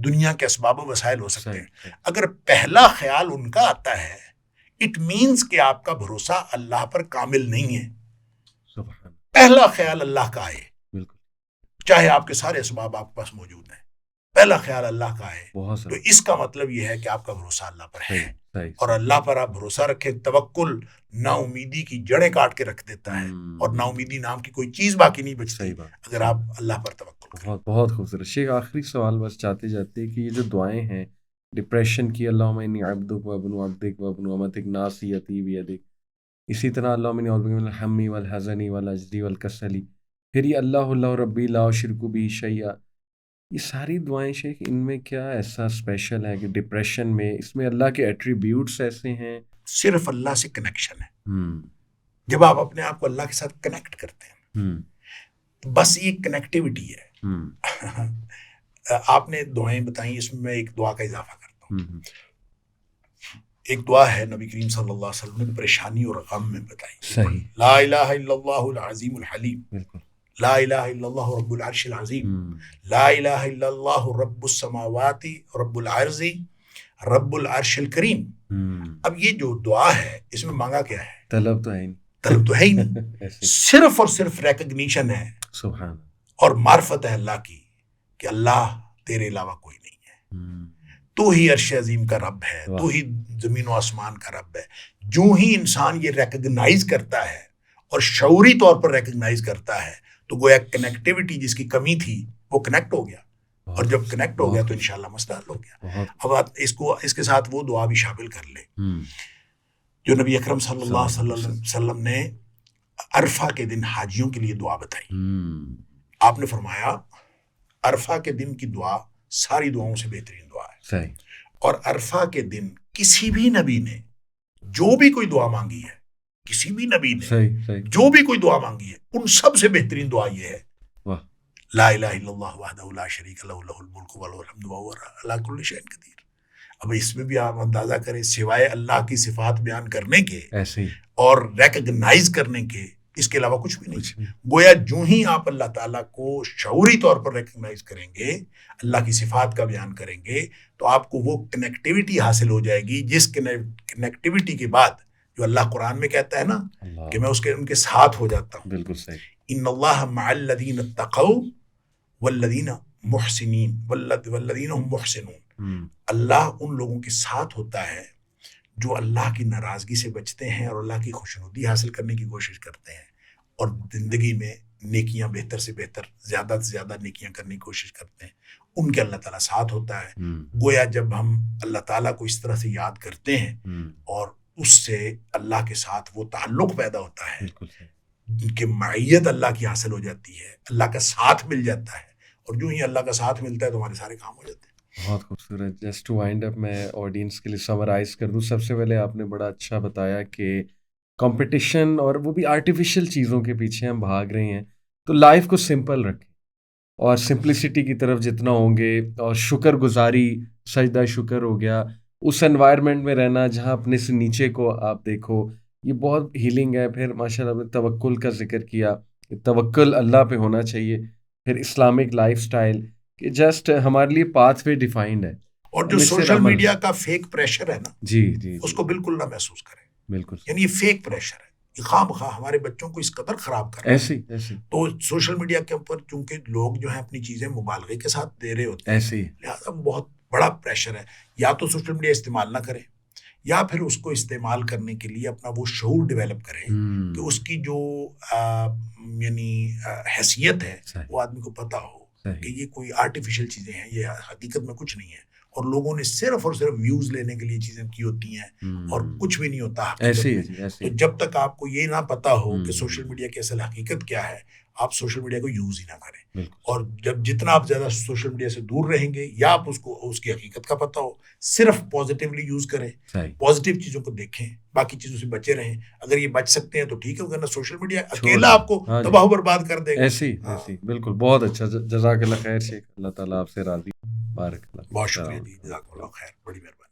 دنیا کے اسباب و وسائل ہو سکتے ہیں، اگر پہلا خیال ان کا آتا ہے اٹ مینس کہ آپ کا بھروسہ اللہ پر کامل نہیں ہے. پہلا خیال اللہ کا آئے، چاہے آپ کے سارے اسباب آپ کے پاس موجود ہیں، پہلا خیال اللہ کا آئے تو اس کا مطلب یہ ہے کہ آپ کا بھروسہ اللہ پر ہے. اور اللہ پر آپ بھروسہ رکھیں. توکل نا امیدی کی جڑیں کاٹ کے رکھ دیتا ہے اور نا امیدی نام کی کوئی چیز باقی نہیں بچتی اگر آپ اللہ پر توکل کریں. بہت بہت خوبصورت. شیخ آخری سوال بس چاہتے جاتے کہ یہ جو دعائیں ہیں ڈپریشن کی، اللہم انی عبدک وابن عبدک وابن امتک ناصیتی بیدک، اسی طرح اللہم انی اعوذ بک من الہم والحزن والعجز والکسل، پھر یہ اللہ ربی لا شرک بھی شیئا، یہ ساری دعائیں شیخ، ان میں کیا ایسا اسپیشل ہے کہ ڈپریشن میں اس میں اللہ کے ایٹریبیوٹس ایسے ہیں؟ صرف اللہ سے کنیکشن ہے. ہم، جب آپ اپنے آپ کو اللہ کے ساتھ کنیکٹ کرتے ہیں ہم، تو بس یہ کنیکٹیوٹی ہے. ہم، آپ نے دعائیں بتائیں، اس میں ایک دعا کا اضافہ کرتا ہوں. ہم، ایک دعا ہے نبی کریم صلی اللہ علیہ وسلم نے پریشانی اور غم میں بتائی. صحیح، لا الہ الا اللہ العظیم الحلیم، بالکل، لا الہ الا اللہ رب العرش العظیم، ہم، لا الہ الا اللہ رب السماوات رب العرض رب العرش الکریم. ہم، اب یہ جو دعا ہے اس میں مانگا کیا ہے؟ طلب تو ہے ہی طلب تو ہے ہی نہیں، نہیں ایسے، صرف اور صرف ریکگنیشن ہے سبحان، اور معرفت ہے اللہ کی کہ اللہ تیرے علاوہ کوئی نہیں ہے. ہم، تو ہی عرش عظیم کا رب ہے، واہ، تو ہی زمین و آسمان کا رب ہے. جو ہی انسان یہ ریکگنائز کرتا ہے اور شعوری طور پر ریکگنائز کرتا ہے تو گویا کنیکٹیوٹی جس کی کمی تھی وہ کنیکٹ ہو گیا، اور بہت، جب کنیکٹ ہو گیا بہت تو خوش، انشاءاللہ مسئلہ حل ہو گیا. بہت، اب آپ اس کے ساتھ وہ دعا بھی شامل کر لیں ہم، جو نبی اکرم صلی صلی اللہ اللہ علیہ علیہ وسلم، وسلم نے عرفہ کے دن حاجیوں کے لیے دعا بتائی. ہم، آپ نے فرمایا عرفہ کے دن کی دعا ساری دعاؤں سے بہترین دعا ہے، صحیح، اور عرفہ کے دن کسی بھی نبی نے جو بھی کوئی دعا مانگی ہے، کسی بھی نبی نے صحیح، صحیح، جو بھی کوئی دعا مانگی ہے، ان سب سے بہترین دعا یہ ہے واہ، لا الہ الا اللہ وحدہ لا شریک لہ لہ الملک وله الحمد وهو علی کل شیء قدیر. اب اس میں بھی آپ اندازہ کریں، سوائے اللہ کی صفات بیان کرنے کے ایسے ہی اور ریکگنائز کرنے کے اس کے علاوہ کچھ بھی نہیں. کچھ نہیں، گویا جو ہی آپ اللہ تعالیٰ کو شعوری طور پر ریکگنائز کریں گے، اللہ کی صفات کا بیان کریں گے، تو آپ کو وہ کنیکٹیوٹی حاصل ہو جائے گی جس کنیکٹیوٹی کے بعد جو اللہ قرآن میں کہتا ہے نا اللہ، کہ میں ان کے ساتھ ہو جاتا ہوں. بالکل صحیح، ان اللہ مع الذین اتقوا والذین محسنین والذین هم محسنون. ہم، اللہ ان لوگوں کے ساتھ ہوتا ہے جو اللہ کی ناراضگی سے بچتے ہیں اور اللہ کی خوشنودی حاصل کرنے کی کوشش کرتے ہیں، اور زندگی میں نیکیاں بہتر سے بہتر، زیادہ سے زیادہ نیکیاں کرنے کی کوشش کرتے ہیں، ان کے اللہ تعالیٰ ساتھ ہوتا ہے. ہم، گویا جب ہم اللہ تعالیٰ کو اس طرح سے یاد کرتے ہیں ہم، اور اس سے اللہ کے ساتھ وہ تعلق پیدا ہوتا ہے بالکل صحیح، کہ معیت اللہ کی حاصل ہو جاتی ہے، اللہ کا ساتھ مل جاتا ہے، اور جو ہی اللہ کا ساتھ ملتا ہے تو ہمارے سارے کام ہو جاتے ہیں. بہت خوبصورت. جسٹ ٹو وائنڈ اپ، میں آڈینس کے لیے سمرائز کر دوں. سب سے پہلے آپ نے بڑا اچھا بتایا کہ کمپٹیشن اور وہ بھی آرٹیفیشل چیزوں کے پیچھے ہم بھاگ رہے ہیں، تو لائف کو سمپل رکھیں اور سمپلسٹی کی طرف جتنا ہوں گے، اور شکر گزاری، سجدہ شکر ہو گیا، اس انوائرمنٹ میں رہنا جہاں اپنے سے نیچے کو آپ دیکھو، یہ بہت ہیلنگ ہے. پھر ماشاء اللہ آپ نے توکل کا ذکر کیا کہ توکل اللہ پہ ہونا چاہیے. پھر اسلامک لائف سٹائل کہ جسٹ ہمارے لیے پاتھ وے ڈیفائنڈ ہے. اور جو مصر سوشل عمل، میڈیا کا فیک پریشر ہے نا، جی جی اس جی، کو بالکل نہ محسوس کریں. بالکل یعنی یہ فیک پریشر ہے، یہ خواہ مخواہ ہمارے بچوں کو اس قدر خراب کر رہا ہے. ایسے ہی، ایسے ہی، تو سوشل میڈیا کے اوپر چونکہ لوگ جو ہیں اپنی چیزیں مبالغے کے ساتھ دے رہے ہوتے ہیں، ایسے ہی، لہٰذا بہت بڑا پریشر ہے. یا تو سوشل میڈیا استعمال نہ کریں، یا پھر اس کو استعمال کرنے کے لیے اپنا وہ شعور ڈیولپ کریں کہ اس کی جو یعنی حیثیت ہے صحیح، وہ آدمی کو پتہ ہو کہ صحیح، یہ کوئی آرٹیفیشل چیزیں ہیں، یہ حقیقت میں کچھ نہیں ہے، اور لوگوں نے صرف اور صرف ویوز لینے کے لیے چیزیں کی ہوتی ہیں، اور کچھ بھی نہیں ہوتا حقیقت ایسے ہی میں. ہے جی، ایسے تو ہی، جب تک آپ کو یہ نہ پتا ہو کہ سوشل میڈیا کی اصل حقیقت کیا ہے، آپ سوشل میڈیا کو یوز ہی نہ کریں. بالکل، اور جب جتنا آپ زیادہ سوشل میڈیا سے دور رہیں گے، یا آپ اس کو اس کی حقیقت کا پتہ ہو، صرف پازیٹیولی یوز کریں، صحیح، پازیٹیو چیزوں کو دیکھیں، باقی چیزوں سے بچے رہیں. اگر یہ بچ سکتے ہیں تو ٹھیک ہے، ورنہ سوشل میڈیا چھوڑ اکیلا دیں. آپ کو ہاں جی، تباہ و برباد کر دے گا. ایسے ہی، ایسے ہی، بالکل. بہت اچھا، جزاک اللہ خیر شیخ. اللہ تعالیٰ آپ سے راضی. بارک اللہ. بہت شکریہ السلام جی، علیکم. جزاک اللہ خیر، بڑی مہربانی.